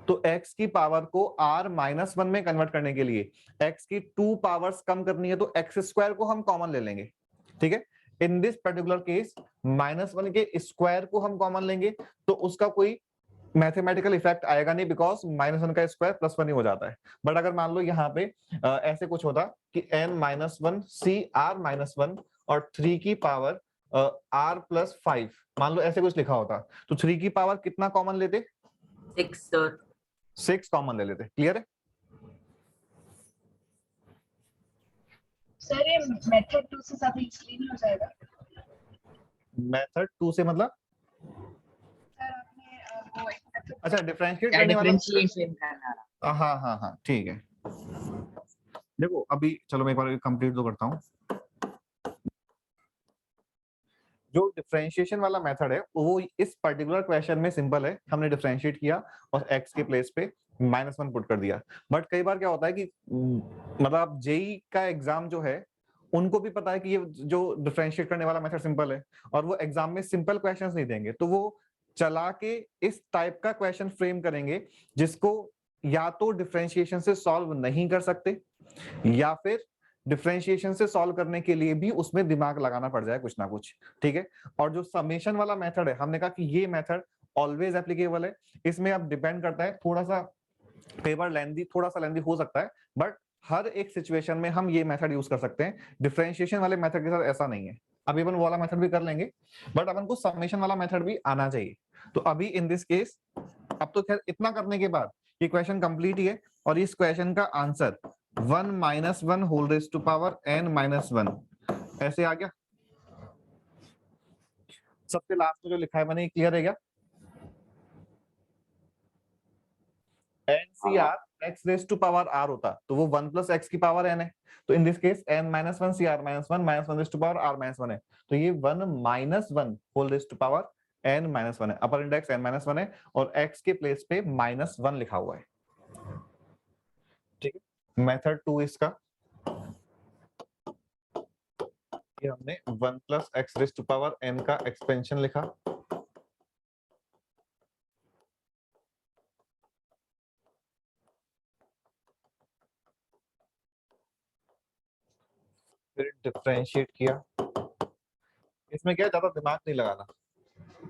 तो x की पावर को r-1 में कन्वर्ट करने के लिए x की 2 पावर्स कम करनी है, तो x² को हम कॉमन ले लेंगे, ठीक है। इन दिस पर्टिकुलर केस -1 के स्क्वायर को हम कॉमन लेंगे तो उसका कोई मैथमेटिकल इफेक्ट आएगा नहीं, बिकॉज -1 का स्क्वायर +1 ही हो जाता है। बट अगर मान लो यहाँ पे ऐसे कुछ होता कि n-1 c r-1 और 3 की पावर r+5, मान लो ऐसे कुछ लिखा होता, तो 3 की पावर कितना कॉमन लेते? 6 सर। 6 कॉमन ले लेते। क्लियर है? सर ये मेथड 2 से ज्यादा इजीली नहीं हो जाएगा? मेथड 2 से मतलब? सर आपने वो एक मेथड अच्छा डिफरेंशिएट क्या करने वाला। डिफरेंशिएशन करना रहा? हाँ हाँ हाँ ठीक है। देखो अभी चलो मैं एक बार कंप्लीट तो करता हूँ। जो डिफरेंशिएशन वाला मेथड है वो इस पर्टिकुलर क्वेश्चन में सिंपल है, हमने डिफरेंशिएट किया और x के प्लेस पे -1 पुट कर दिया। बट कई बार क्या होता है कि मतलब जेई का एग्जाम जो है उनको भी पता है कि ये जो डिफरेंशिएट करने वाला मेथड सिंपल है और वो एग्जाम में सिंपल क्वेश्चंस नहीं देंगे, तो वो चला के इस टाइप का क्वेश्चन फ्रेम करेंगे जिसको या तो डिफरेंशिएशन से सॉल्व नहीं कर सकते या फिर डिफरेंशिएशन से सॉल्व करने के लिए भी उसमें दिमाग लगाना पड़ जाए कुछ ना कुछ, ठीक है। और जो समेशन वाला मेथड है हमने कहा कि ये मेथड ऑलवेज एप्लीकेबल है। इसमें अब डिपेंड करता है, थोड़ा सा कई बार थोड़ा सा लेंदी हो सकता है, बट हर एक सिचुएशन में हम ये मेथड यूज कर सकते हैं। डिफरेंशिएशन वाले मेथड के साथ ऐसा नहीं है। अभी अपन वाला मेथड भी कर लेंगे, बट अपन को समेशन वाला मेथड भी आना चाहिए। तो अभी इन दिस केस अब तो खैर इतना करने के बाद ये क्वेश्चन कंप्लीट ही है और इस क्वेश्चन का answer 1 - 1 whole raise to power n-1 ऐसे आ गया। सबसे लास्ट में जो लिखा है मैंने, क्लियर है क्या? NCR x raise to power r होता तो वो 1 प्लस x की पावर n है, तो in this case n minus 1 c r minus 1 minus 1 raise to power r minus 1 है, तो ये 1 minus 1 whole raise to power n minus 1 है, अपर इंडेक्स n माइनस 1 है और x के प्लेस पे माइनस 1 लिखा हुआ है। ठीक है, मेथड 2 इसका ये हमने 1 plus x raise to power n का एक्सपेंशन लिखा, फिर डिफरेंशिएट किया। इसमें क्या ज्यादा दिमाग नहीं लगाना,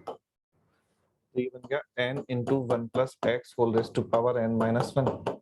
तो ये बन गया n इंटू 1 plus x whole raise to power n minus 1।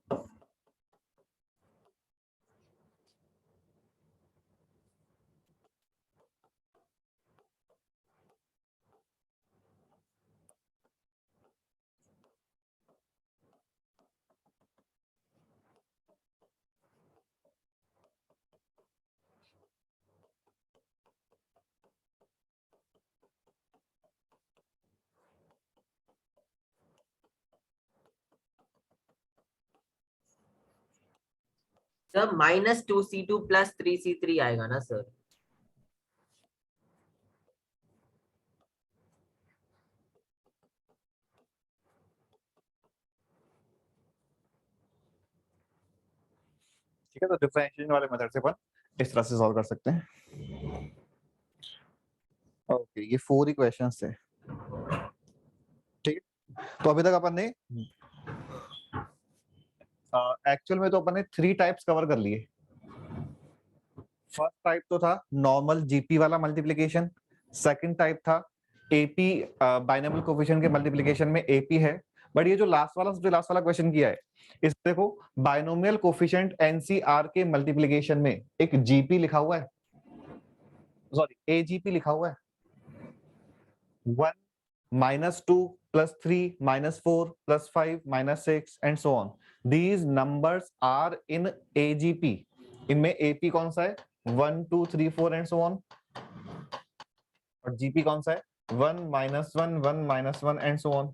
Sir -2c2 plus 3c3 आएगा ना सर? ठीक है, तो डिफरेंशिएशन वाले मेथड से अपन इस तरह से सॉल्व कर सकते हैं। ओके, ये 4 ही क्वेश्चंस थे। ठीक है, तो अभी तक अपन ने एक्चुअल में तो अपन ने 3 टाइप्स कवर कर लिए। फर्स्ट टाइप तो था नॉर्मल जीपी वाला मल्टीप्लिकेशन, सेकंड टाइप था एपी बाइनोमियल कोएफिशिएंट के मल्टीप्लिकेशन में एपी है, बट ये जो लास्ट वाला क्वेश्चन किया है इस देखो बाइनोमियल कोएफिशिएंट एनसीआर के मल्टीप्लिकेशन में एक जीपी लिखा हुआ है, सॉरी एजीपी लिखा हुआ है। 1 minus 2 plus 3 minus 4 plus 5 minus 6 and so on. These numbers are in AGP. इनमें AP कौन सा है 1 2 3 4 and so on, और GP कौन सा है 1 minus 1 1 minus 1 and so on.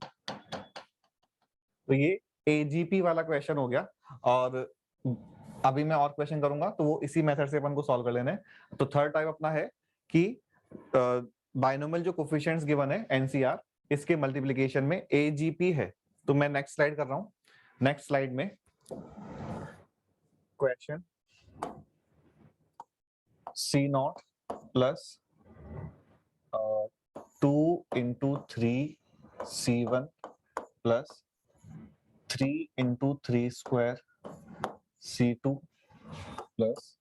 तो ये AGP वाला क्वेश्चन हो गया, और अभी मैं और क्वेश्चन करूंगा तो वो इसी मेथड से अपन को सॉल्व कर लेने। तो थर्ड टाइप अपना है कि बाइनोमियल जो कोफिशिएंट्स गिवन है एनसीआर इसके मल्टीप्लिकेशन में एजीपी है। तो मैं नेक्स्ट स्लाइड कर रहा हूं। नेक्स्ट स्लाइड में question C0 plus 2 into 3 C1 plus 3 into 3 square C2 plus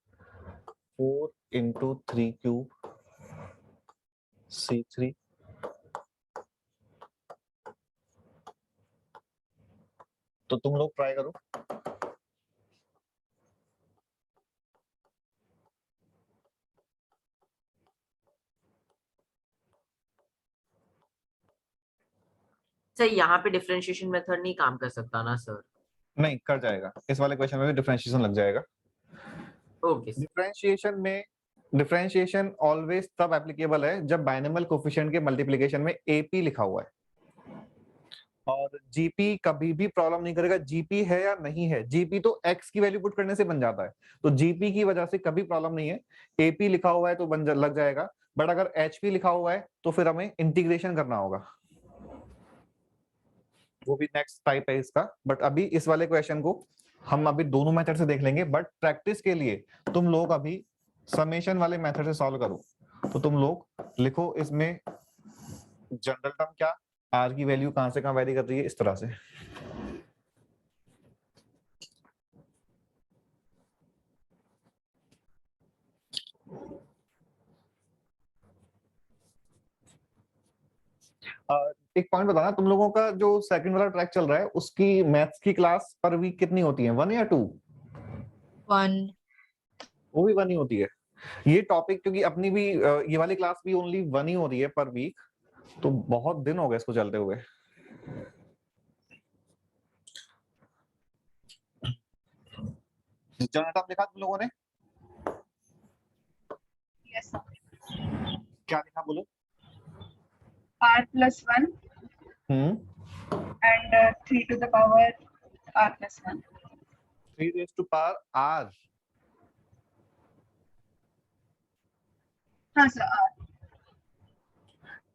4 into 3 cube C3 तो तुम लोग ट्राई करो। सर यहाँ पे डिफरेंशिएशन मेथड नहीं काम कर सकता ना सर? नहीं कर जाएगा, इस वाले क्वेश्चन में भी डिफरेंशिएशन लग जाएगा। Okay sir. डिफरेंशिएशन ऑलवेज तब एप्लीकेबल है जब बाइनोमियल कोएफिशिएंट के मल्टीप्लिकेशन में एपी लिखा हुआ है, और जीपी कभी भी प्रॉब्लम नहीं करेगा जीपी है या नहीं है। जीपी तो एक्स की वैल्यू पुट करने से बन जाता है, तो जीपी की वजह से कभी प्रॉब्लम नहीं है। एपी लिखा हुआ है तो लग जाएगा, बट अगर एचपी लिखा हुआ है तो फिर हमें इंटीग्रेशन करना होगा, वो भी नेक्स्ट टाइप है इसका। बट अभी इस वाले क्वेश्चन को हम अभी दोनों मेथड से देख लेंगे, बट प्रैक्टिस के लिए तुम लोग अभी समेशन वाले मेथड से सॉल्व करो। तो तुम लोग लिखो इसमें जनरल टर्म क्या, आर की वैल्यू कहां से कहां वेरी कर रही है, इस तरह से। एक पॉइंट बताना, तुम लोगों का जो सेकंड वाला ट्रैक चल रहा है उसकी मैथ्स की क्लास पर वीक कितनी होती है, 1 या 2? 1। वो भी 1 ही होती है। ये टॉपिक क्योंकि अपनी भी ये वाली क्लास भी ओनली 1 ही हो रही है पर वीक, तो बहुत दिन हो गए इसको चलते हुए। जनरल टर्म लिखा तुम लोगों ने? Yes. क्या लिखा बोलो? R+1 and 3 to the power R+1. 3 raised to power r. हाँ सर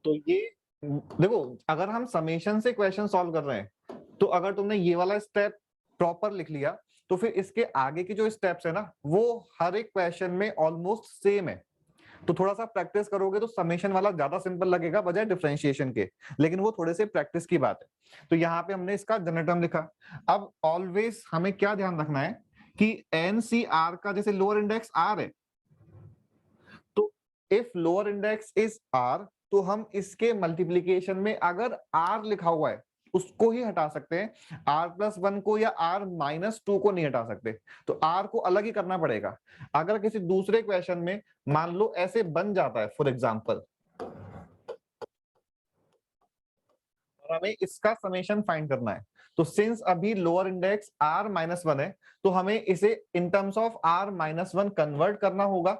तो ये देखो, अगर हम समेशन से क्वेश्चन सॉल्व कर रहे हैं तो अगर तुमने ये वाला स्टेप प्रॉपर लिख लिया तो फिर इसके आगे की जो स्टेप्स है ना वो हर एक क्वेश्चन में ऑलमोस्ट सेम है। तो थोड़ा सा प्रैक्टिस करोगे तो समेशन वाला ज्यादा सिंपल लगेगा बजाय डिफरेंशिएशन के, लेकिन वो थोड़े से प्रैक्टिस की बात है। तो यहाँ पे हमने इसका जनरल टर्म लिखा। अब ऑलवेज हमें क्या ध्यान रखना है कि एनसीआर का जैसे लोअर इंडेक्स आर है, तो if lower index is r तो हम इसके मल्टीप्लीकेशन में अगर आर लिखा हुआ है उसको ही हटा सकते हैं, r+1 को या r-2 को नहीं हटा सकते। तो r को अलग ही करना पड़ेगा। अगर किसी दूसरे क्वेश्चन में मान लो ऐसे बन जाता है फॉर एग्जांपल, और हमें इसका समेशन फाइंड करना है, तो सिंस अभी लोअर इंडेक्स r-1 है तो हमें इसे in terms of r-1 convert करना होगा,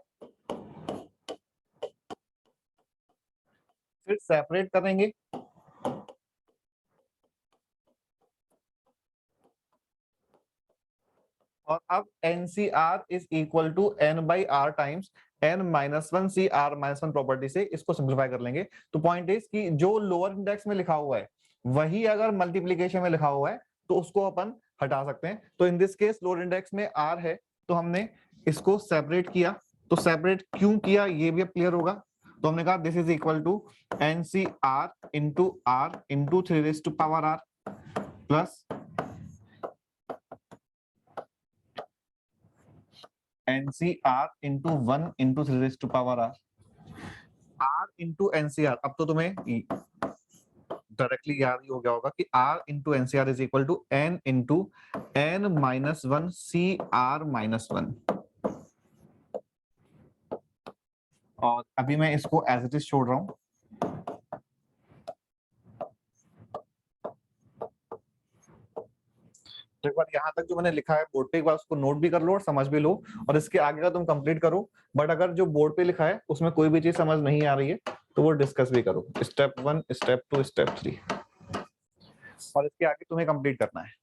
फिर सेपरेट करेंगे। और अब NCR is equal to n/r times n-1 c r-1 property से इसको सिंप्लीफाई कर लेंगे। तो पॉइंट इज कि जो लोअर इंडेक्स में लिखा हुआ है वही अगर मल्टीप्लीकेशन में लिखा हुआ है तो उसको अपन हटा सकते हैं। तो in this case lower index में r है तो हमने इसको सेपरेट किया। तो सेपरेट क्यों किया ये भी अब क्लियर होगा। तो हमने कहा this is equal to NCR into r into 3r plus NCR into 1 into 3r। R into NCR, अब तो तुम्हें डायरेक्टली याद ही हो गया होगा कि R into NCR is equal to N into n-1 CR-1। और अभी मैं इसको एज इट इज छोड़ रहा हूं। तो एक बार यहाँ तक जो मैंने लिखा है बोर्ड पे एक बार उसको नोट भी कर लो और समझ भी लो, और इसके आगे का तुम कंप्लीट करो। बट अगर जो बोर्ड पे लिखा है उसमें कोई भी चीज समझ नहीं आ रही है तो वो डिस्कस भी करो, स्टेप 1 स्टेप 2 स्टेप 3, और इसके आगे तुम्हें कंप्लीट करना है।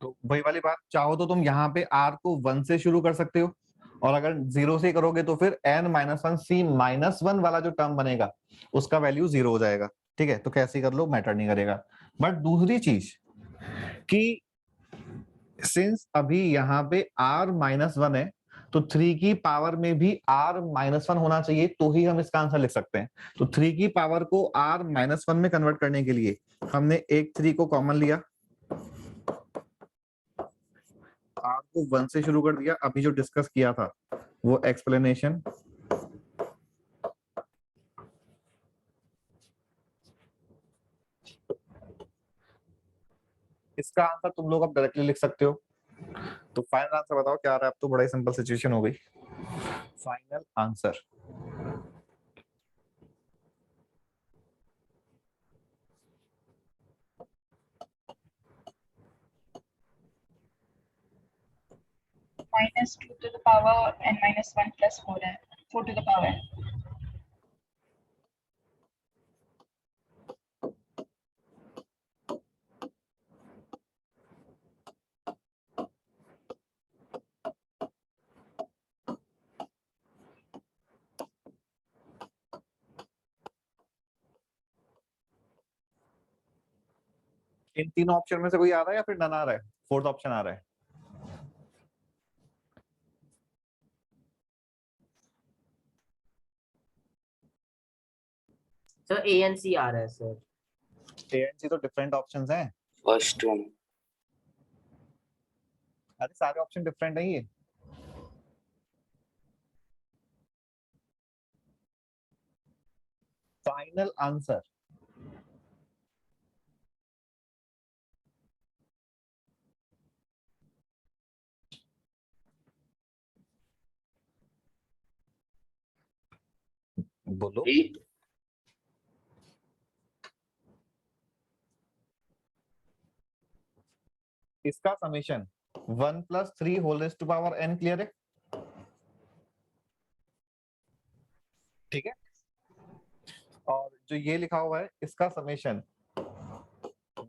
तो वही वाली बात, चाहो तो तुम यहाँ पे r को 1 से शुरू कर सकते हो, और अगर 0 से करोगे तो फिर n-1 c-1 वाला जो टर्म बनेगा उसका वैल्यू 0 हो जाएगा। ठीक है, तो कैसे कर लो मैटर नहीं करेगा। बट दूसरी चीज कि सिंस अभी यहाँ पे r-1 है तो 3 की पावर में भी r-1 होना चाहिए तो ही हम इसका आंसर लिख सकते हैं। तो 3 की पावर को r-1 में कन्वर्ट करने के लिए हमने एक 3 को कॉमन लिया, r को 1 से शुरू कर दिया, अभी जो डिस्कस किया था वो एक्सप्लेनेशन, इसका आंसर तुम लोग अब डायरेक्टली लिख सकते हो। तो फाइनल आंसर बताओ क्या आ रहा है। अब तो बड़ा ही सिंपल सिचुएशन हो गई। Final answer -2 to the power n-1 plus 4 है 4 to the power इन तीनों ऑप्शन में से कोई आ रहा है या फिर नन आ रहा है, फोर्थ ऑप्शन आ रहा है। सर ANC आ रहा है सर। ANC तो डिफरेंट ऑप्शंस हैं। First one. अरे सारे ऑप्शन डिफरेंट है ये। फाइनल आंसर बोलो। 3 इसका summation 1 + 3 whole raise to power n clear है? ठीक है, और जो ये लिखा हुआ है इसका summation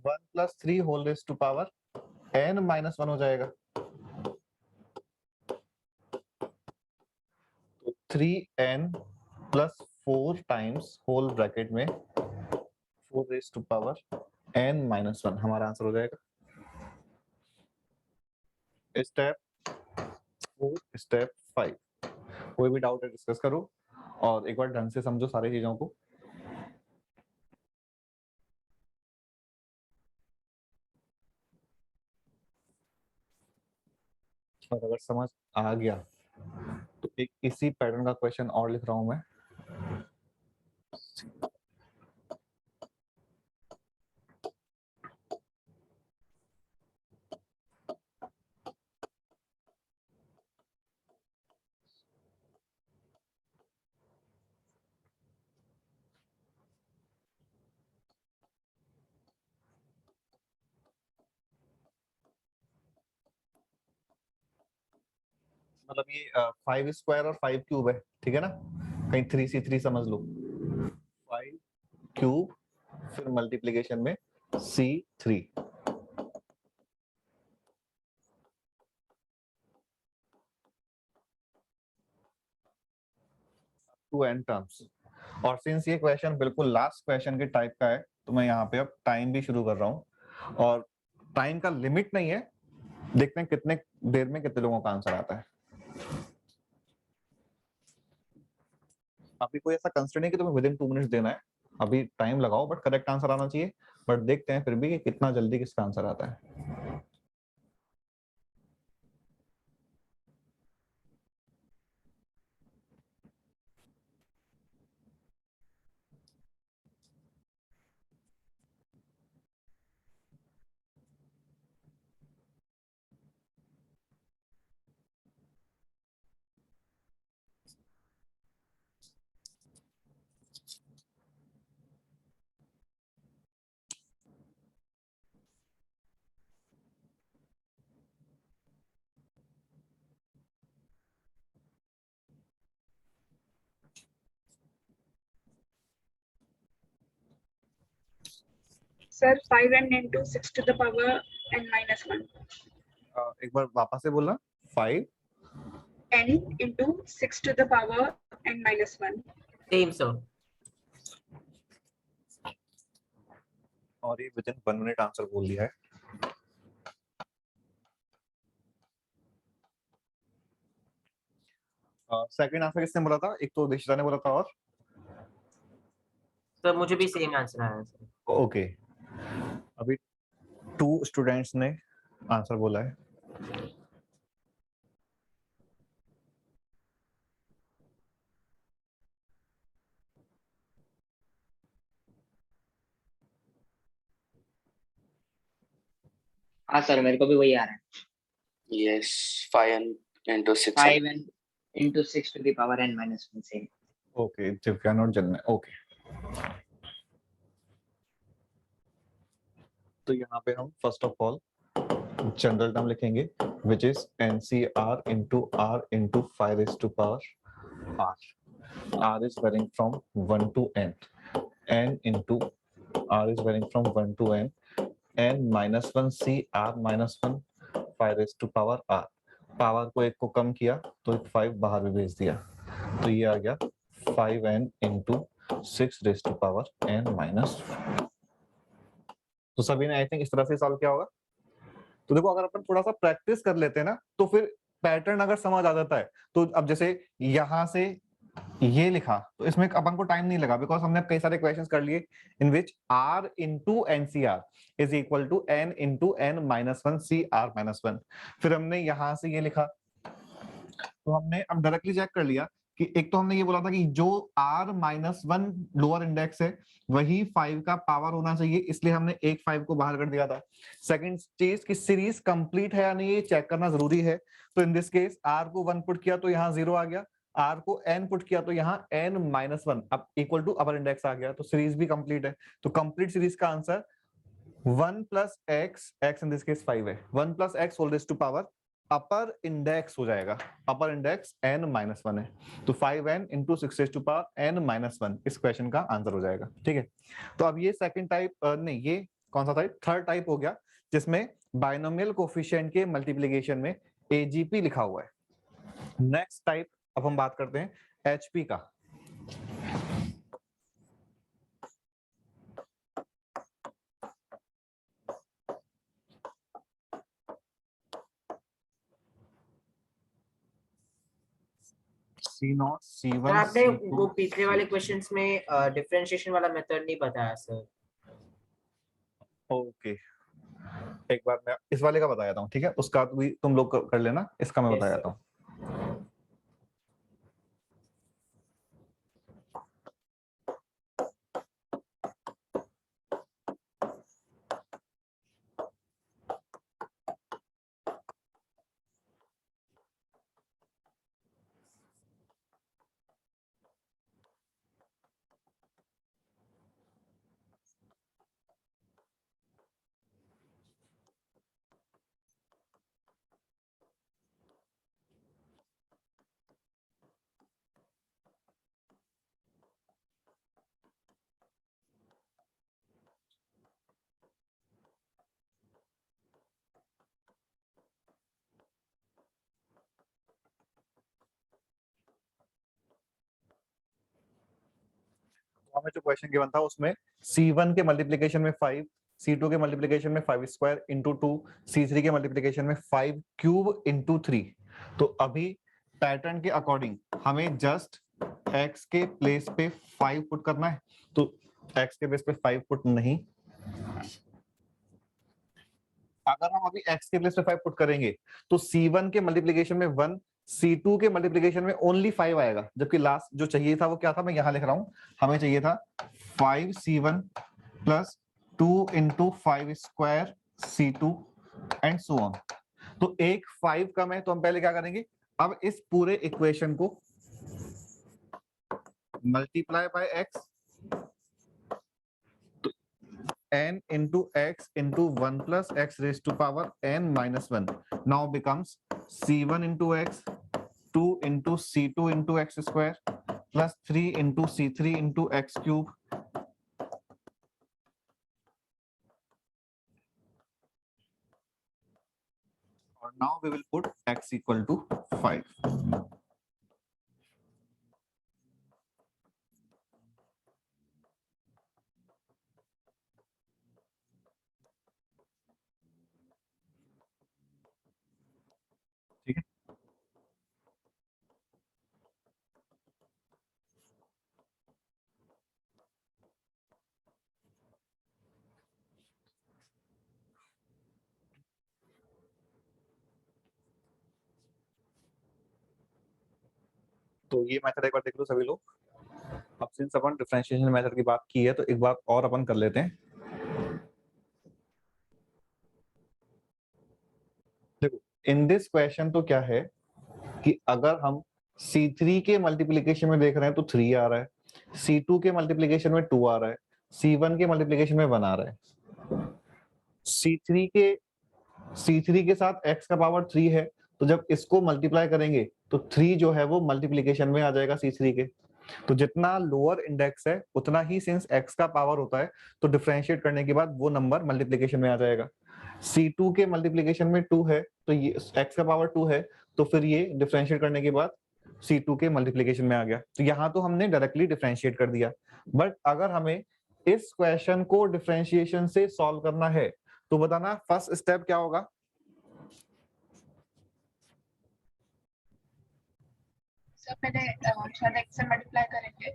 1 + 3 whole raise to power n - 1 हो जाएगा। तो 3n + 4 टाइम्स होल ब्रैकेट में 4 रेज़ टू पावर n - 1 हमारा आंसर हो जाएगा। Step 4, step 5। कोई भी डाउट है डिस्कस करो और एक बार ढंग से समझो सारी चीजों को। और अगर समझ आ गया तो एक इसी पैटर्न का क्वेश्चन और लिख रहा हूं मैं। मतलब ये 5 स्क्वायर और 5 क्यूब है, ठीक है ना? कहीं 3c3 समझ लो। 5 क्यूब फिर मल्टीप्लिकेशन में c3। 2n terms. और सिंस ये क्वेश्चन बिल्कुल लास्ट क्वेश्चन के टाइप का है तो मैं यहाँ पे अब टाइम भी शुरू कर रहा हूँ और टाइम का लिमिट नहीं है, देखते हैं कितने देर में कितने लोगों का आंसर आता है। अभी कोई ऐसा कंस्ट्रेंट नहीं कि तुम्हें विदिन 2 मिनट्स देना है, अभी टाइम लगाओ बट करेक्ट आंसर आना चाहिए। बट देखते हैं फिर भी कि कितना जल्दी किसका आंसर आता है। Sir 5n into 6 to the power n minus 1. एक बार वापस से बोलना। 5 n into 6 to the power n minus 1. Same sir. और ये विदिन 1 मिनट आंसर बोल दिया है। सेकंड आंसर किसने बोला था? एक तो दिशिता ने बोला था और सर मुझे भी सेम आंसर आया सर। ओके, अभी 2 स्टूडेंट्स ने आंसर बोला है। हाँ सर मेरे को भी वही आ रहा है। yes 5n into 6 5n into 6 to the power n minus 1 same. Okay, Divya not जन्नत। ओके, तो यहाँ पे हम first of all general term लिखेंगे which is NCR into R into 5 raised to power R. R is varying from 1 to n. N into R is varying from 1 to n. N minus 1 C R minus 1 5 raised to power R. Power को एक को कम किया तो एक 5 बाहर भी भेज दिया, तो ये आ गया 5n into 6 raised to power n minus 1. तो सभी ने आई थिंक इस तरह से सॉल्व किया होगा। तो देखो अगर अपन थोड़ा सा प्रैक्टिस कर लेते हैं ना तो फिर पैटर्न अगर समझ आ जाता है। तो अब जैसे यहां से ये लिखा तो इसमें अपन को टाइम नहीं लगा बिकॉज हमने कई सारे क्वेश्चंस कर लिए इन विच R into NCR is equal to n into n minus 1 CR minus 1। फिर हमने यहां से ये लिखा तो हमने अब डायरेक्टली चेक कर लिया कि एक तो हमने ये बोला था कि जो R minus 1 लोअर इंडेक्स है वही 5 का पावर होना चाहिए, इसलिए हमने एक 5 को बाहर कर दिया था। सेकंड चीज कि सीरीज कंप्लीट है या नहीं ये चेक करना जरूरी है। तो इन दिस केस R को 1 पुट किया तो यहाँ 0 आ गया, r को n पुट किया तो यहाँ n-1 अब इक्वल टू अपर इंडेक्स आ गया, तो सीरीज भी कंप्लीट है। तो कंप्लीट सीरीज का answer 1 plus x, x in this case 5 है, 1 plus x whole raise to power upper index हो जाएगा, अपर इंडेक्स n-1 है, तो 5n into 6 raise to power n-1 इस क्वेश्चन का आंसर हो जाएगा। ठीक है, तो अब ये सेकंड टाइप नहीं, ये कौन सा टाइप, थर्ड टाइप हो गया, जिसमें बाइनोमियल कोफिशिएंट के मल्टीप्लिकेशन में एजीपी लिखा हुआ है। नेक्स्ट टाइप अब हम बात करते हैं एचपी का। C0 C1 सर आपने C2 वो पिछले वाले क्वेश्चंस में डिफरेंशिएशन वाला मेथड नहीं बताया सर। ओके, एक बार मैं इस वाले का बता देता हूँ, ठीक है, उसका भी तुम लोग कर लेना, इसका मैं Yes, बता sir. देता हूँ। हमें जो क्वेश्चन गिवन था उसमें C1 के मल्टीप्लिकेशन में 5, C2 के मल्टीप्लिकेशन में 5 स्क्वायर इंटू 2, C3 के मल्टीप्लिकेशन में 5 क्यूब इंटू 3। तो अभी पैटर्न के अकॉर्डिंग हमें जस्ट x के प्लेस पे 5 पुट करना है, तो x के प्लेस पे 5 पुट नहीं, अगर हम अभी x के प्लेस पे 5 पुट करेंगे तो C1 के मल्टीप्लिकेशन में 1, C2 के मल्टीप्लिकेशन में ओनली 5 आएगा, जबकि लास्ट जो चाहिए था वो क्या था, मैं यहां लिख रहा हूं, हमें चाहिए था 5C1 plus 2 into 5 square C2 and so on. तो एक 5 कम है, तो हम पहले क्या करेंगे, अब इस पूरे इक्वेशन को multiply by x, n into x into 1 plus x raised to power n-1 now becomes c1 into x, 2 into c2 into x square plus 3 into c3 into x cube or now we will put x equal to 5. ठीक है, तो ये method एक बार देख लो सभी लोग। अब since अपन differentiation method की बात की है तो एक बात और अपन कर लेते हैं। देखो इन दिस क्वेश्चन तो क्या है कि अगर हम C3 के मल्टीप्लिकेशन में देख रहे हैं तो 3 आ रहा है, C2 के मल्टीप्लिकेशन में 2 आ रहा है, C1 के मल्टीप्लिकेशन में 1 आ रहा है। C3 के साथ x का पावर 3 है, तो जब इसको मल्टीप्लाई करेंगे तो 3 जो है वो मल्टीप्लिकेशन में आ जाएगा C3 के। तो जितना लोअर इंडेक्स है उतना ही सिंस x का पावर होता है तो डिफरेंशिएट करने के बाद वो नंबर मल्टीप्लिकेशन में आ जाएगा। C2 के मल्टीप्लिकेशन में 2 है तो ये x का पावर 2 है, तो फिर ये डिफरेंशिएट करने के बाद C2 के मल्टीप्लिकेशन में आ गया। तो यहाँ तो हमने डायरेक्टली डिफरेंशिएट कर दिया, बट अगर हमें इस क्वेश्चन को डिफरेंशिएशन से सॉल्व करना है तो बताना फर्स्ट स्टेप क्या होगा। सर पहले शायद x से मल्टीप्लाई करेंगे।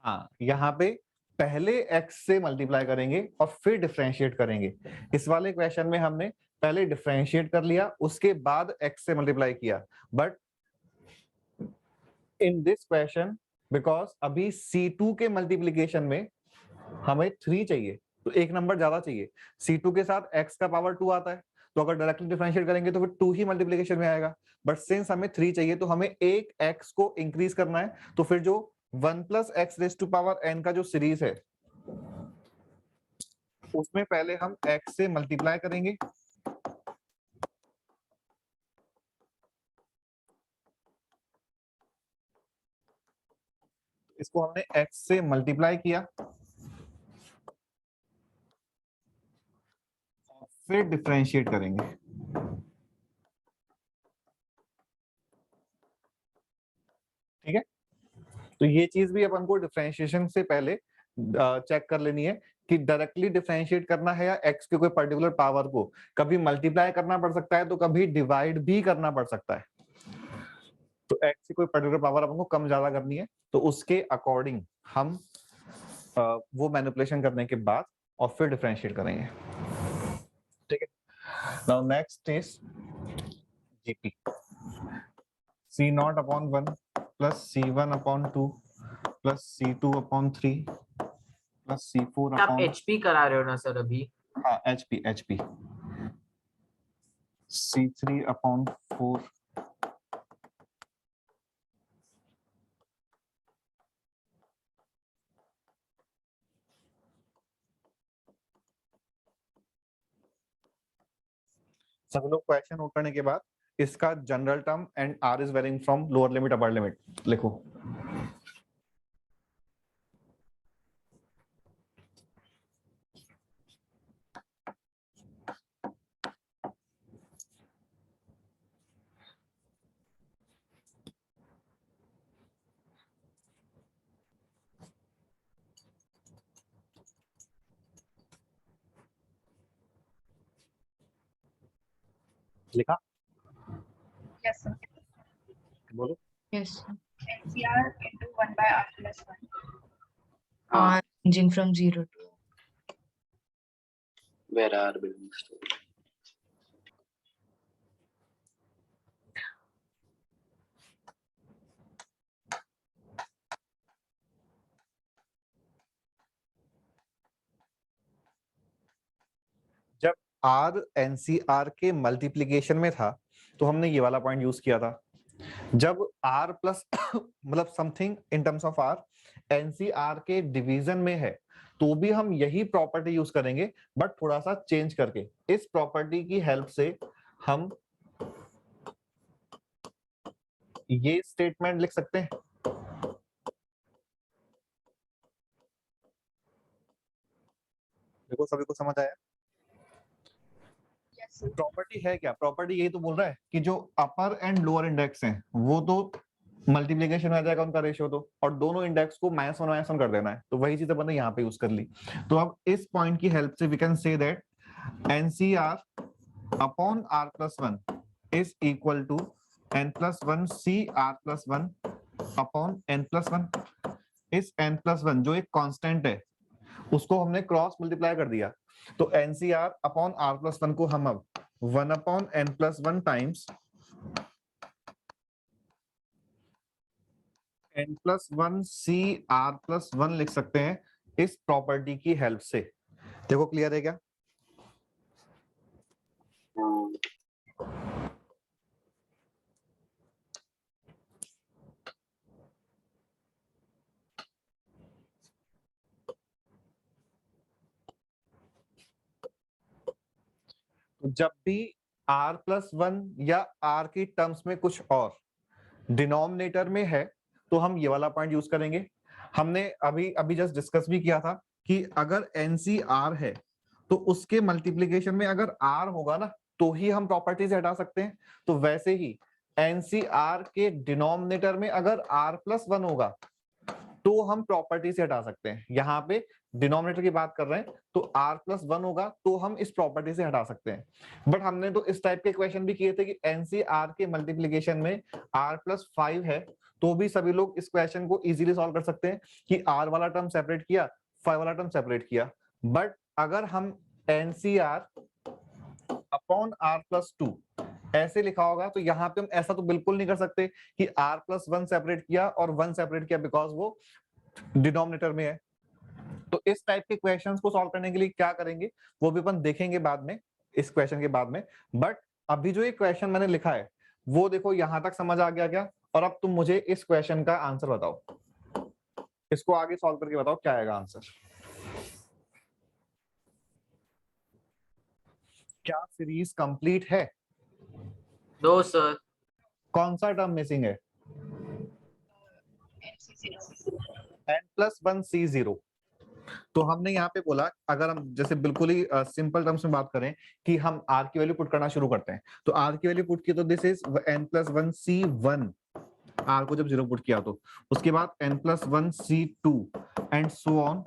हाँ, यहाँ पे पहले x से मल्टीप्लाई करेंगे और फिर डिफरेंशिएट करेंगे। इस वाले क्वेश्चन में हमने पहले डिफरेंशिएट कर लिया उसके बाद x से मल्टीप्लाई किया, but in this question because अभी C2 के मल्टीप्लिकेशन में हमें 3 चाहिए तो एक नंबर ज्यादा चाहिए। C2 के साथ x का पावर 2 आता है तो अगर डायरेक्टली डिफरेंशिएट करेंगे तो फिर 2 ही मल्टीप्लिकेशन में आएगा, बट सिंस हमें 3 चाहिए तो हमें एक x को इंक्रीज करना है, तो फिर जो 1 plus x raise to power n का जो सीरीज है उसमें पहले हम x से मल्टीप्लाई करेंगे, इसको हमने x से मल्टीप्लाई किया और फिर डिफरेंशिएट करेंगे। ठीक है, तो ये चीज भी अपन को डिफरेंशिएशन से पहले चेक कर लेनी है कि डायरेक्टली डिफरेंशिएट करना है या x के कोई पर्टिकुलर पावर को कभी मल्टीप्लाई करना पड़ सकता है तो कभी डिवाइड भी करना पड़ सकता है। तो x की कोई पर्टिकुलर पावर अपन को कम ज्यादा करनी है तो उसके अकॉर्डिंग हम वो मैनिपुलेशन करने के बाद और फिर डिफरेंशिएट करेंगे। ठीक है, now next is GP c not upon 1 plus c1 upon 2 plus c2 upon 3 plus c4 आप अपॉन, HP करा रहे हो ना सर अभी? हाँ HP c3 अपॉन 4 सब लोग क्वेश्चन नोट करने के बाद इसका general term and r is varying from lower limit upper limit लिखो। लिखा? Yes, sir. बोलो। Yes. NCR into 1 by R plus 1. R ranging from 0 to Where are buildings? जब r NCR के मल्टीप्लिकेशन में था तो हमने ये वाला पॉइंट यूज किया था। जब r प्लस मतलब something in terms of r NCR के डिवीजन में है तो भी हम यही प्रॉपर्टी यूज करेंगे बट थोड़ा सा चेंज करके। इस प्रॉपर्टी की हेल्प से हम ये स्टेटमेंट लिख सकते हैं, देखो सभी को समझ आया? Yes, sir. प्रॉपर्टी है क्या? प्रॉपर्टी यही तो बोल रहा है कि जो अपर एंड लोअर इंडेक्स हैं वो तो मल्टीप्लिकेशन में आ जाएगा उनका रेशियो, तो और दोनों इंडेक्स को -1 कर देना है, तो वही चीज अपन ने यहाँ पे यूज कर ली। तो अब इस पॉइंट की हेल्प से we can say that NCR upon r+1 is equal to n+1 CR+1 upon n+1। इस n+1 जो एक कांस्टेंट है उसको हमने क्रॉस मल्टीप्लाई कर दिया, तो NCR अपॉन r+1 को हम अब 1 upon n+1 times n+1 CR+1 लिख सकते हैं इस प्रॉपर्टी की हेल्प से। देखो क्लियर है क्या? तो जब भी r+1 या r की टर्म्स में कुछ और डिनोमिनेटर में है तो हम ये वाला पॉइंट यूज करेंगे। हमने अभी जस्ट डिस्कस भी किया था कि अगर NCR है तो उसके मल्टीप्लिकेशन में अगर r होगा ना तो ही हम प्रॉपर्टी से हटा सकते हैं। तो वैसे ही NCR के डिनोमिनेटर में अगर r+1 होगा तो हम प्रॉपर्टी से हटा सकते हैं। यहाँ पे डिनोमिनेटर की बात कर रहे हैं तो r+1 होगा तो हम इस प्रॉपर्टी से हटा सकते हैं। बट हमने तो इस टाइप के क्वेश्चन भी किए थे कि NCR के मल्टीप्लिकेशन में r+5 है तो भी सभी लोग इस क्वेश्चन को इजीली सॉल्व कर सकते हैं कि r वाला टर्म सेपरेट किया, 5 वाला टर्म सेपरेट किया। बट अगर हम NCR अपॉन r+2 ऐसे लिखा होगा तो यहाँ पे हम ऐसा तो बिल्कुल नहीं कर सकते कि r+1 सेपरेट किया और 1 सेपरेट किया, बिकॉज वो डिनोमिनेटर में है। तो इस टाइप के क्वेश्चंस को सॉल्व करने के लिए क्या करेंगे वो भी अपन देखेंगे बाद में। इस क्वेश्चन के बाद में, बट अभी जो ये क्वेश्चन मैंने लिखा है वो देखो यहां तक समझ आ गया क्या? और अब तुम मुझे इस क्वेश्चन का आंसर बताओ, इसको आगे सॉल्व करके बताओ क्या आएगा आंसर। क्या सीरीज कंप्लीट है? No sir. कौन सा टर्म मिसिंग है? n+1 c0। तो हमने यहाँ पे बोला अगर हम जैसे बिल्कुल ही सिंपल टर्म्स में बात करें कि हम r की वैल्यू पुट करना शुरू करते हैं, तो r की वैल्यू पुट की तो this is n+1 c1, r को जब 0 पुट किया तो उसके बाद n+1 c2 and so on,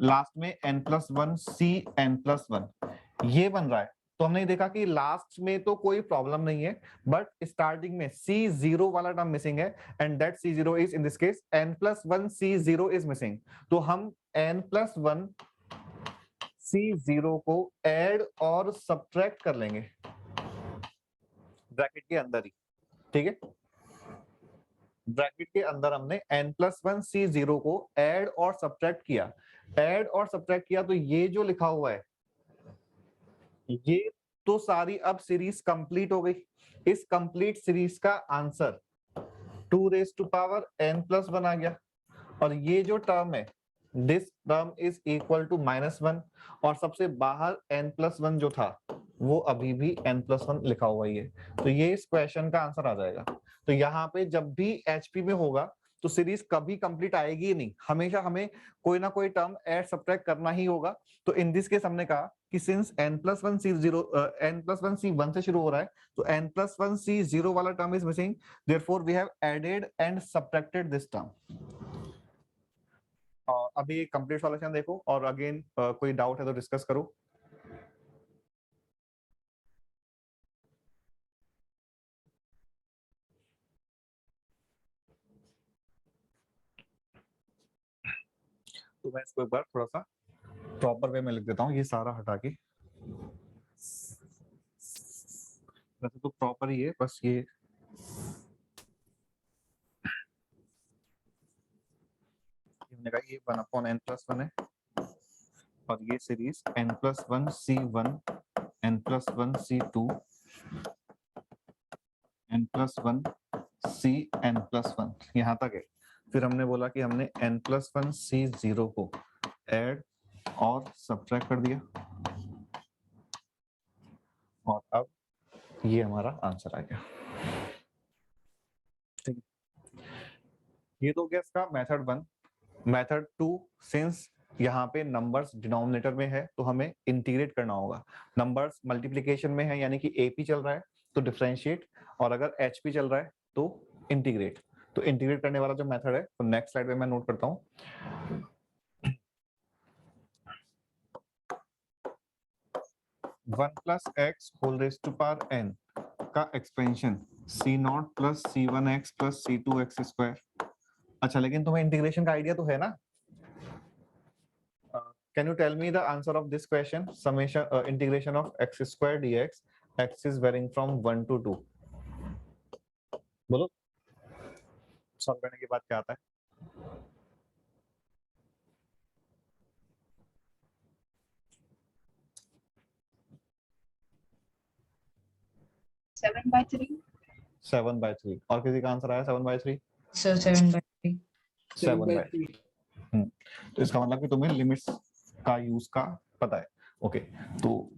last में n+1 cn+1 ये बन रहा है। तो हमने देखा कि लास्ट में तो कोई प्रॉब्लम नहीं है, बट स्टार्टिंग में c0 वाला टर्म मिसिंग है and that c0 is in this case n+1 c0 is missing. तो हम n+1 c0 को ऐड और सब्ट्रैक्ट कर लेंगे ब्रैकेट के अंदर ही, ठीक है। ब्रैकेट के अंदर हमने n+1 c0 को ऐड और सब्ट्रैक्ट किया, ऐड और सब्ट्रैक्ट किया, तो ये जो लिखा हुआ है ये तो सारी अब सीरीज कंप्लीट हो गई। इस कंप्लीट सीरीज का आंसर 2n+1 आ गया, और ये जो टर्म है this term is equal to -1, और सबसे बाहर n+1 जो था वो अभी भी n+1 लिखा हुआ ही है। तो ये इस क्वेश्चन का आंसर आ जाएगा। तो यहाँ पे जब भी एचपी में होगा तो सीरीज कभी कंप्लीट आएगी ही नहीं, हमेशा हमें कोई ना कोई टर्म ऐड सब्ट्रैक्ट करना ही होगा। तो इन दिस केस हमने कहा कि सिंस n+1 c1 से शुरू हो रहा है, तो n+1 c0 वाला term is missing, therefore we have added and subtracted this term. और अभी कंप्लीट सॉल्यूशन देखो, और अगेन कोई डाउट है तो डिस्कस करो। तो मैं इसको एक बार थोड़ा सा प्रॉपर वे में लिख देता हूँ, ये सारा हटा के। वैसे तो प्रॉपर ही है, बस ये हमने कहा ये 1/n+1 है, और ये series n+1 c1 n+1 c2 n+1 cn+1 यहाँ तक है। फिर हमने बोला कि हमने n+1 c0 को ऐड और सब्ट्रैक्ट कर दिया, और अब ये हमारा आंसर आ गया। ठीक है, ये तो गया इसका मेथड 1। मेथड 2, सिंस यहाँ पे नंबर्स डिनोमिनेटर में है तो हमें इंटीग्रेट करना होगा। नंबर्स मल्टीप्लिकेशन में है यानी कि एपी चल रहा है तो डिफरेंशिएट, और अगर एचपी चल रहा है तो इंटीग्रेट। तो इंटीग्रेट करने वाला जो मेथड है तो नेक्स्ट स्लाइड में मैं नोट करता हूँ। One plus x whole raise to power n का expansion c0 plus c1x plus c2x square. अच्छा, लेकिन तुम्हें इंटीग्रेशन का आइडिया तो है ना? Can you tell me the answer of this question? Summation integration of x square dx, x is varying from 1 to 2. बोलो solve करने के बाद क्या आता है? Seven by three 7/3। और किसी का आंसर आया 7/3? सर 7/3। 7/3। तो इसका मतलब कि तुम्हें लिमिट्स का यूज का पता है। ओके, तो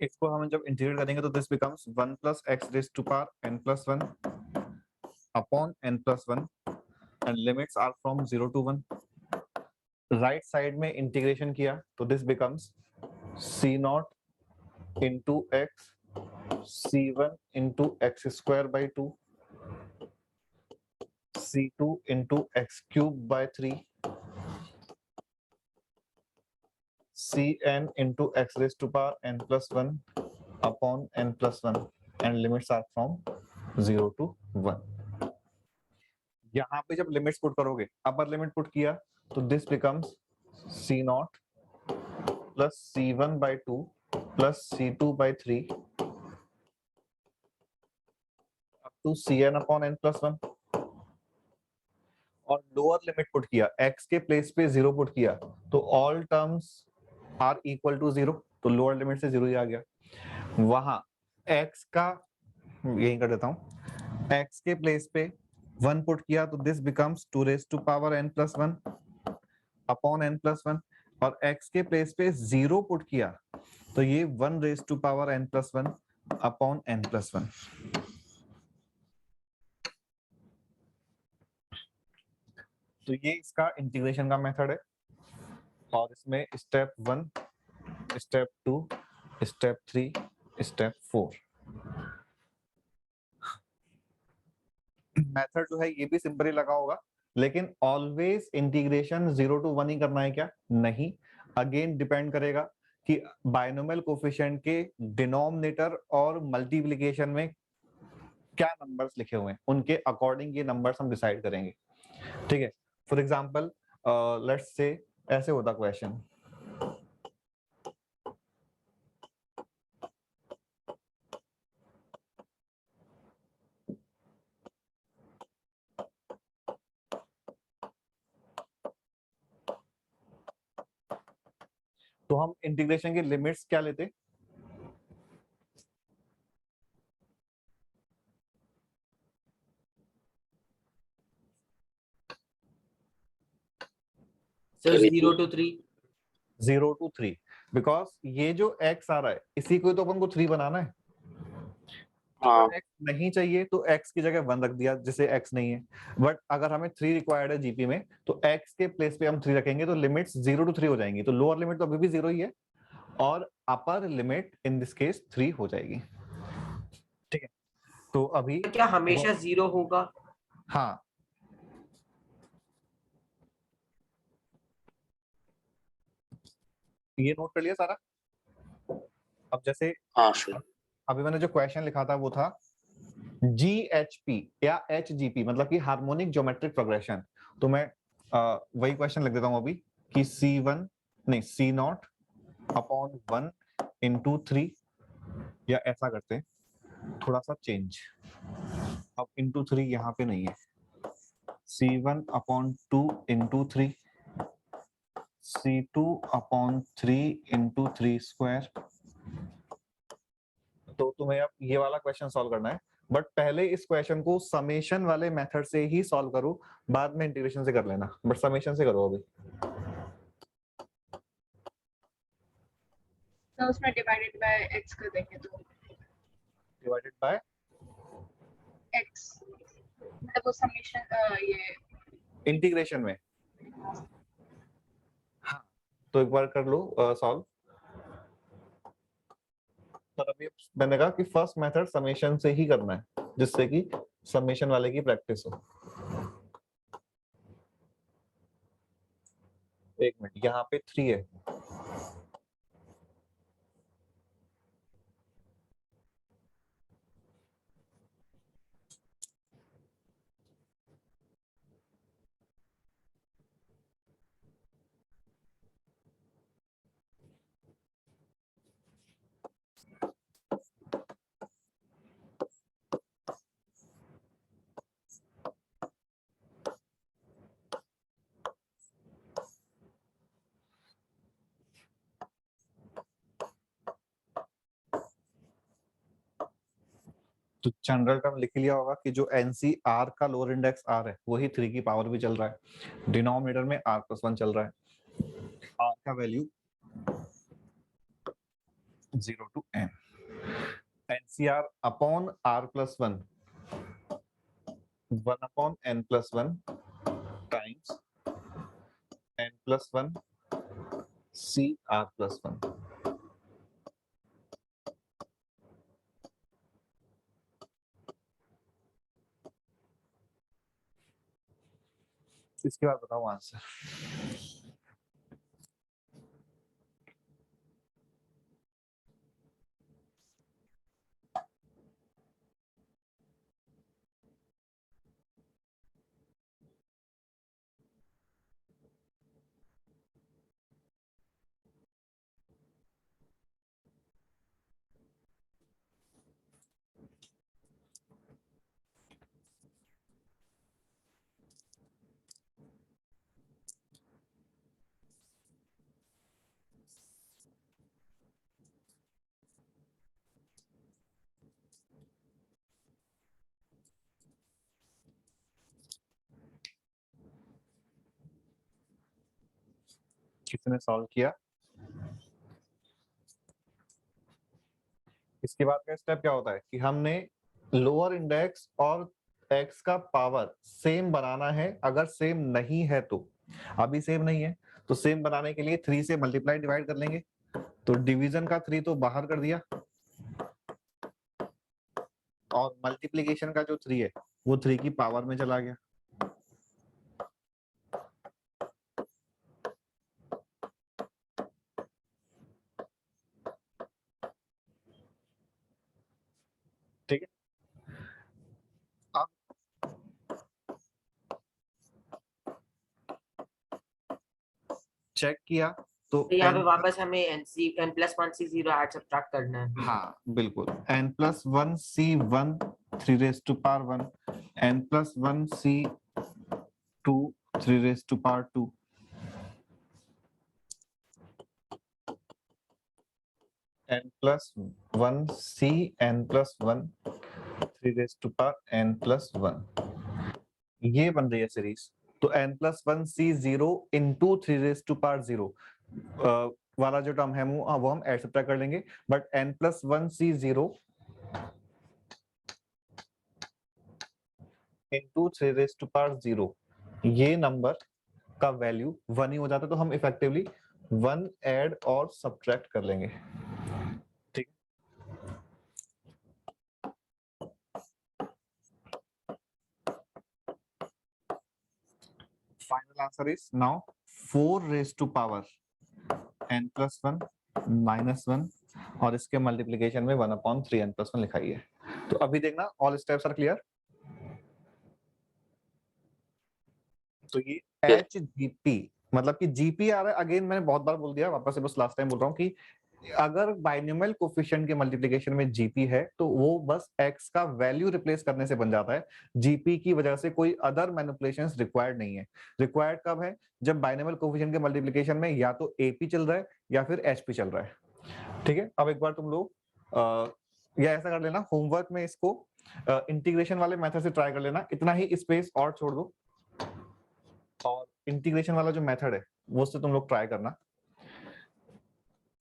इसको हम जब इंटीग्रेट करेंगे तो this becomes 1 plus x raise to power n+1 upon n+1 and limits are from 0 to 1। Right side में इंटीग्रेशन किया तो this becomes c naught into x c1 into x square by 2 c2 into x cube by 3 cn into x raise to power n plus 1 upon n plus 1 and limits are from 0 to 1. यहाँ पे जब limits put करोगे, upper limit put किया तो this becomes c not plus c1 by 2 plus c2 by 3 up to cn upon n plus 1. और lower limit put किया, x के place पे 0 पुट किया तो all terms are equal to 0, तो लोअर लिमिट से 0 ही आ गया. वहां x का यही कर देता हूं, x के प्लेस पे 1 पुट किया तो this becomes 2 raise to power n plus 1 upon n plus 1 और x के प्लेस पे 0 पुट किया तो ये 1 raise to power n plus 1 upon n plus 1. तो ये इसका इंटीग्रेशन का मेथड है और इसमें step 1, step 2, step 3, step 4. Method जो है ये भी सिंपल ही लगा होगा, लेकिन ऑलवेज इंटीग्रेशन 0 to 1 ही करना है क्या? नहीं, अगेन डिपेंड करेगा कि बायनोमियल कोफिशिएंट के डिनोमिनेटर और मल्टीप्लिकेशन में क्या नंबर्स लिखे हुए हैं, उनके अकॉर्डिंग ये नंबर्स हम डिसाइड करेंगे. ठीक है, फॉर एग्जांपल लेट्स से ऐसे होता क्वेश्चन, तो हम इंटीग्रेशन की लिमिट्स क्या लेते? Sir 0 to 3. 0 to 3, बिकॉज ये जो x आ रहा है इसी को तो अपन को 3 बनाना है. हाँ. x नहीं चाहिए तो x की जगह 1 रख दिया जिसे x नहीं है. बट अगर हमें 3 रिक्वायर्ड है जीपी में तो x के प्लेस पे हम 3 रखेंगे तो लिमिट्स 0 to 3 हो जाएंगी. तो लोअर लिमिट तो अभी भी 0 ही है और upper limit in this case 3 हो जाएगी. ठीक है, तो अभी क्या हमेशा 0 होगा? हाँ, ये नोट कर लिया सारा. अब जैसे हाँ सर. अभी मैंने जो क्वेश्चन लिखा था वो था GHP या HGP, मतलब कि हार्मोनिक ज्योमेट्रिक प्रोग्रेशन. तो मैं वही क्वेश्चन लिख देता हूं अभी कि C1 नहीं C0 अपॉन 1 इंटू 3, या ऐसा करते हैं थोड़ा सा चेंज. अब इंटू 3 यहाँ पे नहीं है, C1 upon 2 into 3, C2 upon 3 into 3 square. तो तुम्हें अब ये वाला क्वेश्चन सॉल्व करना है, बट पहले इस क्वेश्चन को समेशन वाले मेथड से ही सॉल्व करो, बाद में इंटीग्रेशन से कर लेना, बट समेशन से करो अभी. तो उसमें डिवाइडेड बाय x कर देंगे तो डिवाइडेड बाय x, मतलब वो समेशन ये इंटीग्रेशन में. हाँ, तो एक बार कर लो सॉल्व. पर अभी मैंने कहा कि फर्स्ट मेथड समेशन से ही करना है जिससे कि समेशन वाले की प्रैक्टिस हो. एक मिनट, यहाँ पे 3 है. तो जनरल टर्म लिख लिया होगा कि जो NCR का लोअर इंडेक्स R है वही 3 की पावर भी चल रहा है, डिनोमिनेटर में R+1 चल रहा है. R का value 0 to n, NCR upon R+1 1 upon n plus 1 times n plus 1 C R plus 1. इसके बाद बताओ आंसर। किसने सॉल्व किया? इसके बाद का स्टेप क्या होता है कि हमने लोअर इंडेक्स और एक्स का पावर सेम बनाना है। अगर सेम नहीं है तो, अभी सेम नहीं है तो सेम बनाने के लिए 3 से मल्टीप्लाई डिवाइड कर लेंगे। तो डिवीजन का 3 तो बाहर कर दिया और मल्टीप्लीकेशन का जो 3 है वो 3 की पावर में चला गया। ठीक है, अब चेक किया तो तो यहाँ पे n वापस हमें n plus 1 से 0 ऐड सब्ट्रैक्ट करना है। हाँ बिल्कुल, n plus 1 C1 3 raised to power 1, n plus 1 C2 3 raised to power 2, n plus 1 C n plus 1 3 raised to power n plus 1, ये बन रही है सीरीज। तो n plus 1 C0 into 3 raised to power 0 वाला जो टर्म है वो हम ऐड सब्ट्रैक्ट कर लेंगे। But n plus 1 C0 into 3 raised to power 0, ये नंबर का वैल्यू 1 ही हो जाता है, तो हम इफेक्टिवली 1 ऐड और सब्ट्रैक्ट कर लेंगे। ठीक, final answer is now 4 raised to power n plus 1 minus 1 और इसके मल्टीप्लीकेशन में 1/3 n plus 1 लिखाई है। तो अभी देखना ऑल स्टेप्स आर क्लियर। तो ये HGP मतलब कि GP आ रहा है, अगेन मैंने बहुत बार बोल दिया, वापस से बस लास्ट टाइम बोल रहा हूँ कि अगर बाइनोमियल कोफिशिएंट के मल्टीप्लिकेशन में GP है तो वो बस x का वैल्यू रिप्लेस करने से बन जाता है। GP की वजह से कोई अदर मैनिपुलेशंस रिक्वायर्ड नहीं है। रिक्वायर्ड कब है? जब बाइनोमियल कोफिशिएंट के मल्टीप्लिकेशन में या तो AP चल रहा है या फिर HP चल रहा है। ठीक है, अब एक बार तुम लोग या ऐसा कर लेना, होमवर्क में इसको इंटीग्रेशन वाले मेथड से ट्राई कर लेना, इतना ही स्पेस और छोड़ दो और इंटीग्रेशन वाला जो मेथड है वो से तुम लोग ट्राई करना।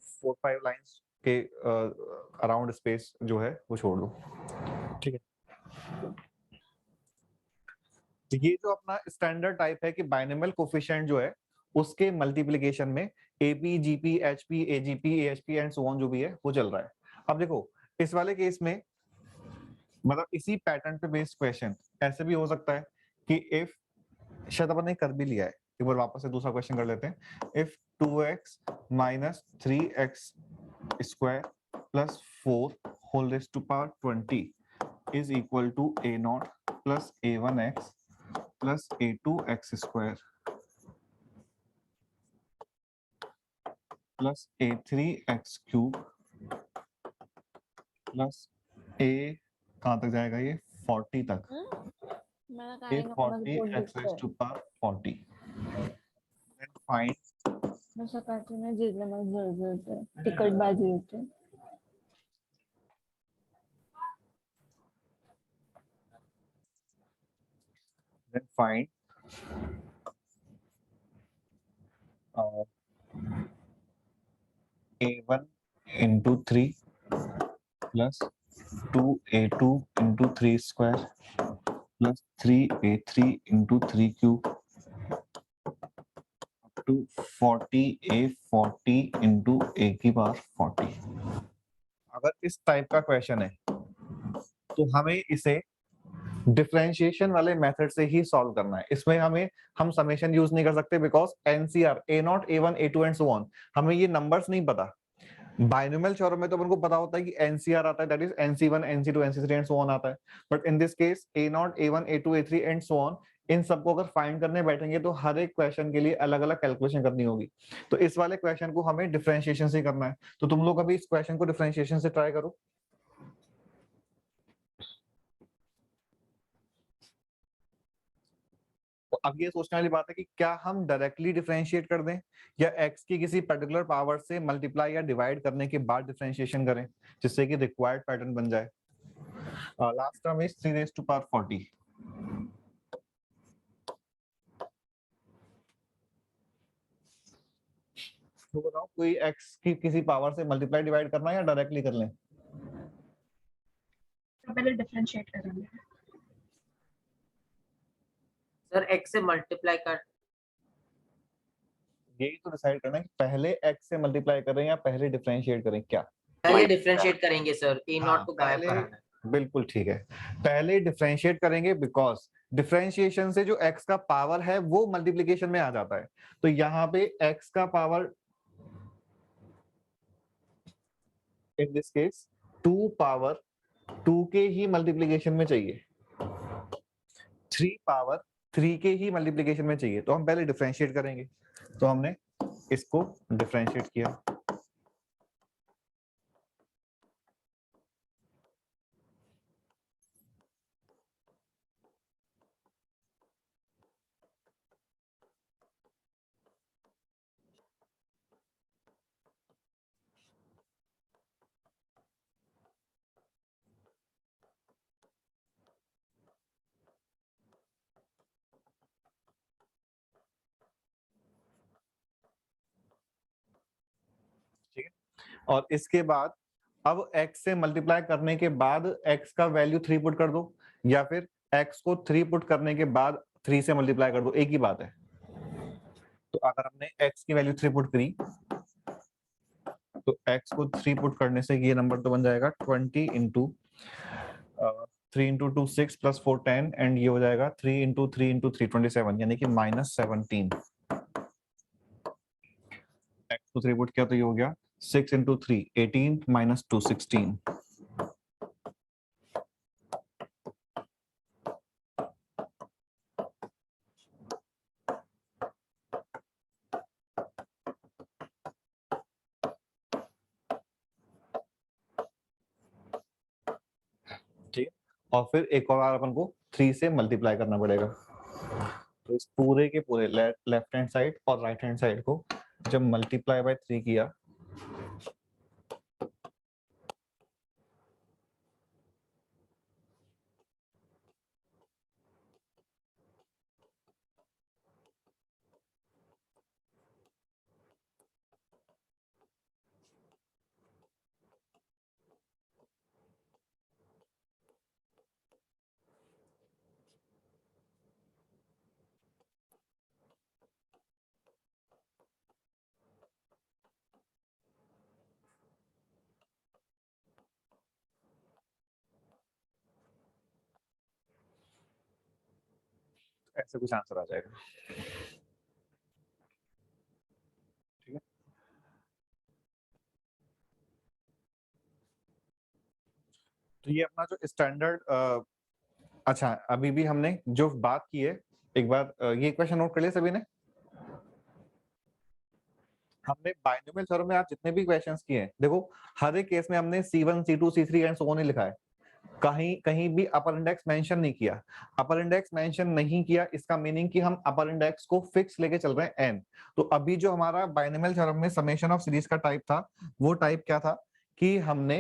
4-5 लाइंस के अराउंड स्पेस जो है वो छोड़ दो। ठीक है, तो ये जो अपना स्टैंडर्ड टाइप है कि बाइनोमियल कोफिशिएंट जो है उसके मल्टीप्लिकेशन में AP, GP, HP, AGP, AHP and so on जो भी है वो चल रहा है। अब देखो इस वाले केस में मतलब इसी पैटर्न पे बेस्ड क्वेश्चन ऐसे भी हो सकता है कि इफ, शायद अपन ने कर भी लिया है, एक बार वापस से दूसरा क्वेश्चन कर लेते हैं। If 2x minus 3x square plus 4 whole raised to power 20 is equal to a0 plus a1x plus a2x square plus a3x cube plus a कहाँ तक जाएगा ये 40 तक, a 40x raised to power 40, then find तिखट भाजी होते then find a1 into 3 plus 2a2 into 3 square plus 3a3 into 3 cube to 40 into a की पावर 40। अगर इस टाइप का क्वेश्चन है तो हमें इसे डिफरेंशिएशन वाले मेथड से ही सॉल्व करना है। इसमें हम समेशन यूज नहीं कर सकते because NCR A0 A1 A2 and so on, हमें ये नंबर्स नहीं पता। बाइनोमियल थ्योरम में तो अपन को पता होता है कि एनसीआर आता है, that is NC1 NC2 NC3 and so on आता है, but in this case A0 A1 A2 A3 and so on, इन सबको अगर फाइंड करने बैठेंगे तो हर एक क्वेश्चन के लिए अलग अलग कैलकुलेशन करनी होगी। तो इस वाले क्वेश्चन को हमें डिफरेंशिएशन से करना है। तो तुम लोग अभी इस क्वेश्चन को डिफरेंशिएशन से ट्राई करो। तो अब ये सोचने वाली बात है कि क्या हम डायरेक्टली डिफरेंशिएट कर दें या x की किसी पर्टिकुलर पावर से मल्टीप्लाई या डिवाइड करने के बाद डिफरेंशिएशन करें जिससे कि रिक्वायर्ड पैटर्न बन जाए। Last term is 3 raised to power 40। तो बताओ कोई x की किसी पावर से मल्टीप्लाई डिवाइड करना है या डायरेक्टली कर लें? पहले डिफरेंशिएट करेंगे। सर x से मल्टीप्लाई कर, यही तो डिसाइड करना है कि पहले x से मल्टीप्लाई करें या पहले डिफरेंशिएट करें। क्या पहले डिफरेंशिएट करेंगे सर, A0 हाँ, को गायब पहले कराना है। बिल्कुल ठीक है, पहले डिफरेंशिएट करेंगे बिकॉज डिफरेंशिएशन से जो x का पावर है वो मल्टीप्लिकेशन में आ जाता है। तो यहाँ पे x का power in this case 2 power 2 के ही मल्टीप्लिकेशन में चाहिए, 3 पावर 3 के ही मल्टीप्लिकेशन में चाहिए। तो हम पहले डिफरेंशिएट करेंगे। तो हमने इसको डिफरेंशिएट किया। ठीक है, और इसके बाद अब x से मल्टीप्लाई करने के बाद x का वैल्यू 3 पुट कर दो या फिर x को 3 पुट करने के बाद 3 से मल्टीप्लाई कर दो, एक ही बात है। तो अगर हमने x की वैल्यू 3 पुट करी तो x को 3 पुट करने से ये नंबर तो बन जाएगा 20 इंटू 3 इंटू 2 6 प्लस 4 10 एंड ये हो जाएगा 3 इंटू 3 इंटू 3 27 यानी कि -17। x को 3 पुट किया तो ये हो गया 6 इंटू 3 18 माइनस 2 16। ठीक है, और फिर एक और बार अपन को 3 से मल्टीप्लाई करना पड़ेगा। तो इस पूरे के पूरे लेफ्ट हैंड साइड और राइट हैंड साइड को जब मल्टीप्लाई बाय 3 किया ऐसे कुछ आंसर आ जाएगा। ठीक है, तो ये अपना जो स्टैंडर्ड अच्छा अभी भी हमने जो बात की है एक बार ये क्वेश्चन नोट कर लिया सभी ने। हमने बाइनोमियल थ्योरम में आज जितने भी क्वेश्चंस किए हैं देखो हर एक केस में हमने C1 C2 C3 and so on ही लिखा है, कहीं कहीं भी अपर इंडेक्स मेंशन नहीं किया। अपर इंडेक्स मेंशन नहीं किया इसका मीनिंग कि हम अपर इंडेक्स को फिक्स लेके चल रहे हैं n। तो अभी जो हमारा बाइनोमियल थ्योरम में समेशन ऑफ सीरीज का टाइप था वो टाइप क्या था कि हमने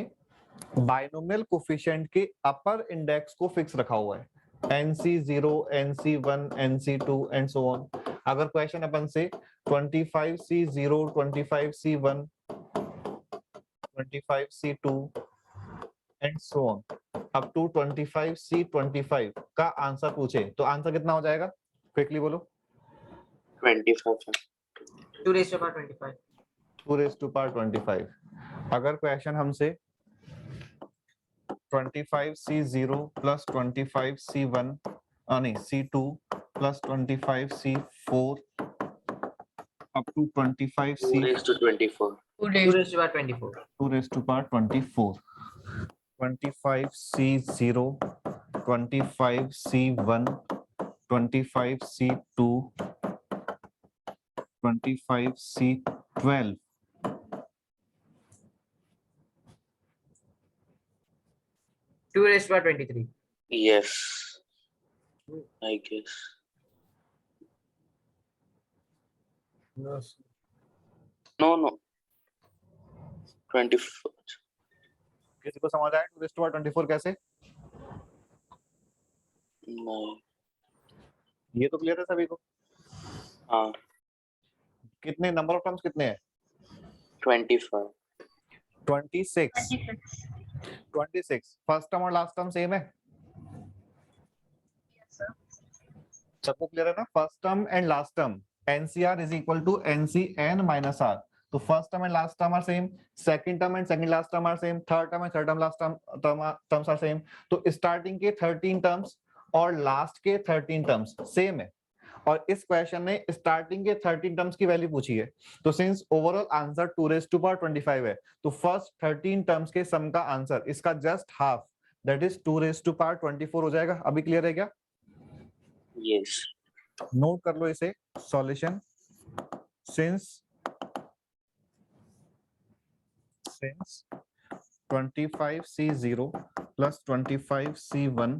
बाइनोमियल कोफिशिएंट के अपर इंडेक्स को फिक्स रखा हुआ है, NC0 NC1 NC2 and so on. अगर क्वेश्चन अपन से 25C0 25C1 25C2 and so on up to 25C25 का आंसर पूछे तो आंसर कितना हो जाएगा? क्विकली बोलो। 25 है। 2 raised to power 25. 2 raised to power 25. अगर क्वेश्चन हमसे 25C0 plus 25C1 नहीं C2 plus 25C4 up to 2 25C raised to 24. 2 raised to power 24. 2 raised to power 24, 25C0, 25C1, 25C2, 25C12, 2 raised to power 23. Yes, I guess. No. 24. किसी को समझ आया 2 raised to power 24 कैसे? No. ये तो clear है सभी को? हाँ, कितने नंबर ऑफ टर्म्स कितने हैं? 25. 26. 26 फर्स्ट टर्म और लास्ट टर्म सेम है? सबको क्लियर है ना? First term and last term NCR is equal to NCN minus R. तो first term and last term are same, second term and second last term are same, third term and third term last terms are same. तो starting के 13 terms और last के 13 terms same है. और इस question ने starting के 13 terms की वैल्यू पूछी है. तो since overall answer 2 raised to power 25 है, तो फर्स्ट 13 टर्म्स के सम का आंसर इसका just half, that is 2 raised to power 24 हो जाएगा. अभी क्लियर है क्या? Yes. नोट कर लो इसे. Solution since 25C0 plus 25C1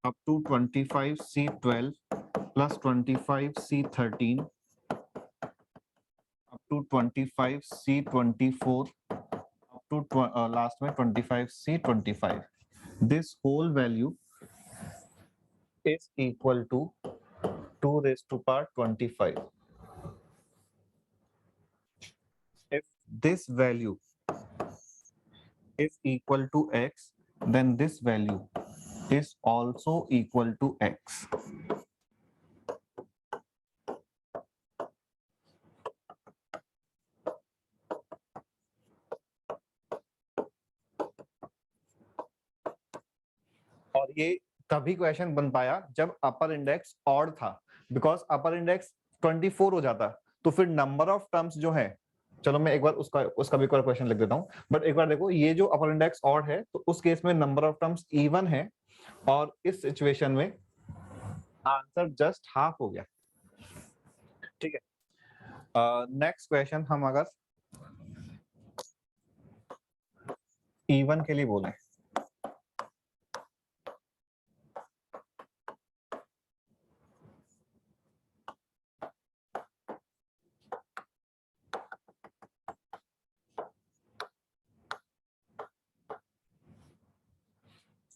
up to 25C12 plus 25C13 up to 25C24 up to last में 25C25. This whole value is equal to 2 raised to power 25. If this value is equal to x, then this value is also equal to x. और ये तभी question बन पाया जब अपर index odd था, because upper index 24 हो जाता तो फिर नंबर ऑफ टर्म्स जो है, चलो मैं एक बार उसका भी एक क्वेश्चन लिख देता हूं, बट एक बार देखो ये जो अपर इंडेक्स ऑड है तो उस केस में नंबर ऑफ टर्म्स इवन है और इस सिचुएशन में आंसर जस्ट हाफ हो गया. ठीक है. नेक्स्ट क्वेश्चन हम अगर इवन के लिए बोले,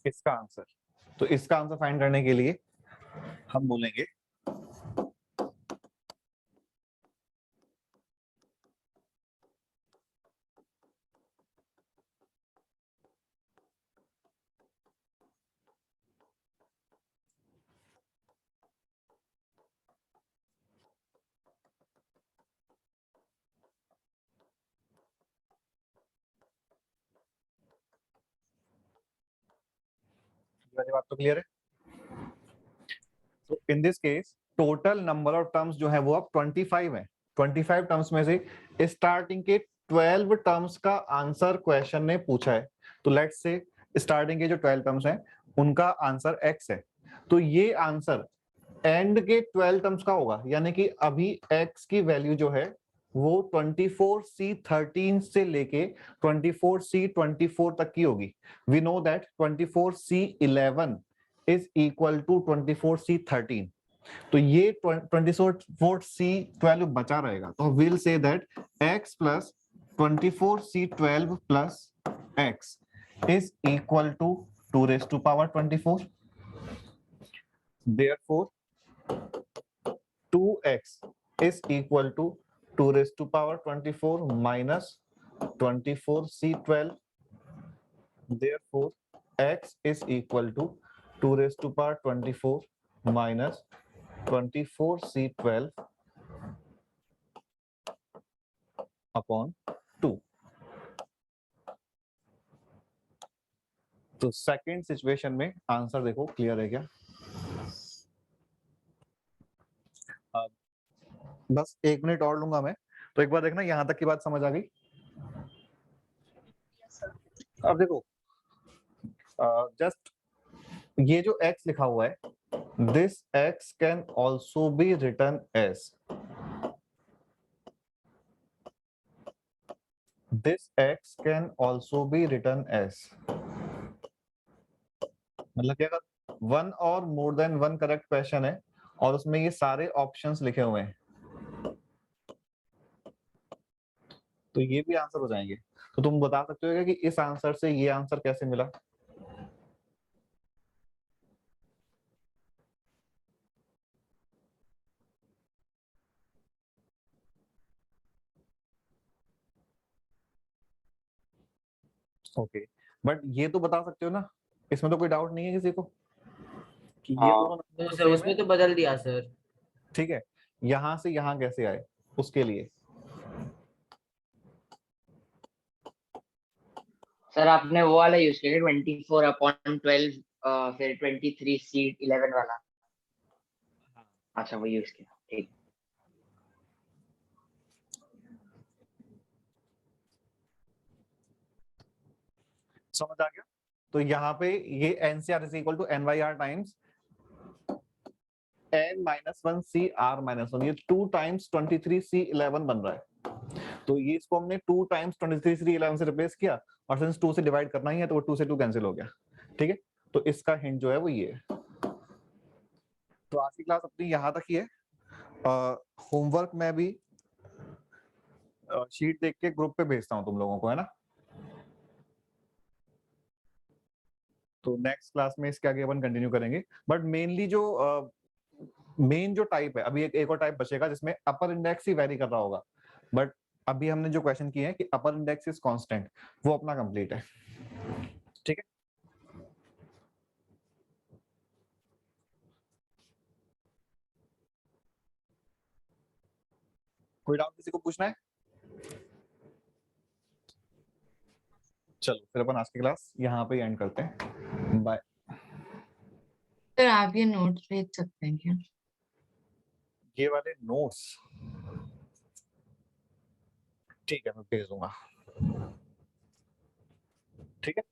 इसका आंसर, तो इसका आंसर फाइंड करने के लिए हम बोलेंगे वाली बात तो क्लियर है. तो in this case total number of terms जो है वो अब 25 है. 25 टर्म्स में से स्टार्टिंग के 12 टर्म्स का आंसर क्वेश्चन ने पूछा है. तो लेट्स से स्टार्टिंग के जो 12 टर्म्स हैं उनका आंसर x है, तो ये आंसर एंड के 12 टर्म्स का होगा, यानी कि अभी x की वैल्यू जो है वो 24C13 से लेके 24C24 तक की होगी. We know that 24C11 is equal to 24C13. तो ये 24C12 बचा रहेगा. तो we'll say that x plus 24C12 plus x is equal to 2 raised to power 24. Therefore, 2x is equal to 2 raised to power 24 minus 24C12. Therefore, x is equal to 2 raised to power 24 minus 24C12 upon 2। तो second situation में answer देखो clear है क्या? बस 1 minute और लूंगा मैं, तो एक बार देखना यहां तक की बात समझ आ गई। अब देखो जस्ट ये जो x लिखा हुआ है, this x can also be written as, this x can also be written as, मतलब क्या अगर वन और more than one correct question है और उसमें ये सारे ऑप्शंस लिखे हुए हैं तो ये भी आंसर हो जाएंगे। तो तुम बता सकते हो क्या कि इस आंसर से ये आंसर कैसे मिला? ओके, बट ये तो बता सकते हो ना, इसमें तो कोई डाउट नहीं है किसी को कि ये हाँ। दोनों तो नंबर सर सेम उसमें है? तो बदल दिया सर। ठीक है, यहां से यहां कैसे आए उसके लिए? सर आपने वो वाला यूज किया 24/12 फिर 23C11 वाला। अच्छा वो यूज किया, ठीक। समझ आ गया? तो यहाँ पे ये NCR is equal to NYR times N-1CR-1, ये 2 टाइम्स 23C11 बन रहा है। तो ये इसको हमने 2 टाइम्स 23C11 से रिप्लेस किया और सिंस 2 से डिवाइड करना ही है तो वो 2 से 2 कैंसिल हो गया। ठीक है, तो इसका हिंट जो है वो ये है। तो आज की क्लास अपनी यहाँ तक ही है। होमवर्क में भी शीट देख के ग्रुप पे भेजता हूँ तुम लोगों को, है ना? तो नेक्स्ट क्लास में इसके आगे अपन कंटिन्यू करेंगे, बट मेनली जो मेन जो टाइप है, अभी एक और टाइप बचेगा जिसमें अपर इंडेक्स ही वेरी कर रहा होगा, बट अभी हमने जो क्वेश्चन किए हैं कि अपर इंडेक्स इज कांस्टेंट, वो अपना कंप्लीट है। ठीक है, कोई डाउट किसी को पूछना है? चलो फिर अपन आज की क्लास यहाँ पे एंड करते हैं। बाय। सर आप ये नोट्स भेज सकते हैं क्या? ये वाले नोट्स ठीक है मैं भेज दूंगा। ठीक है।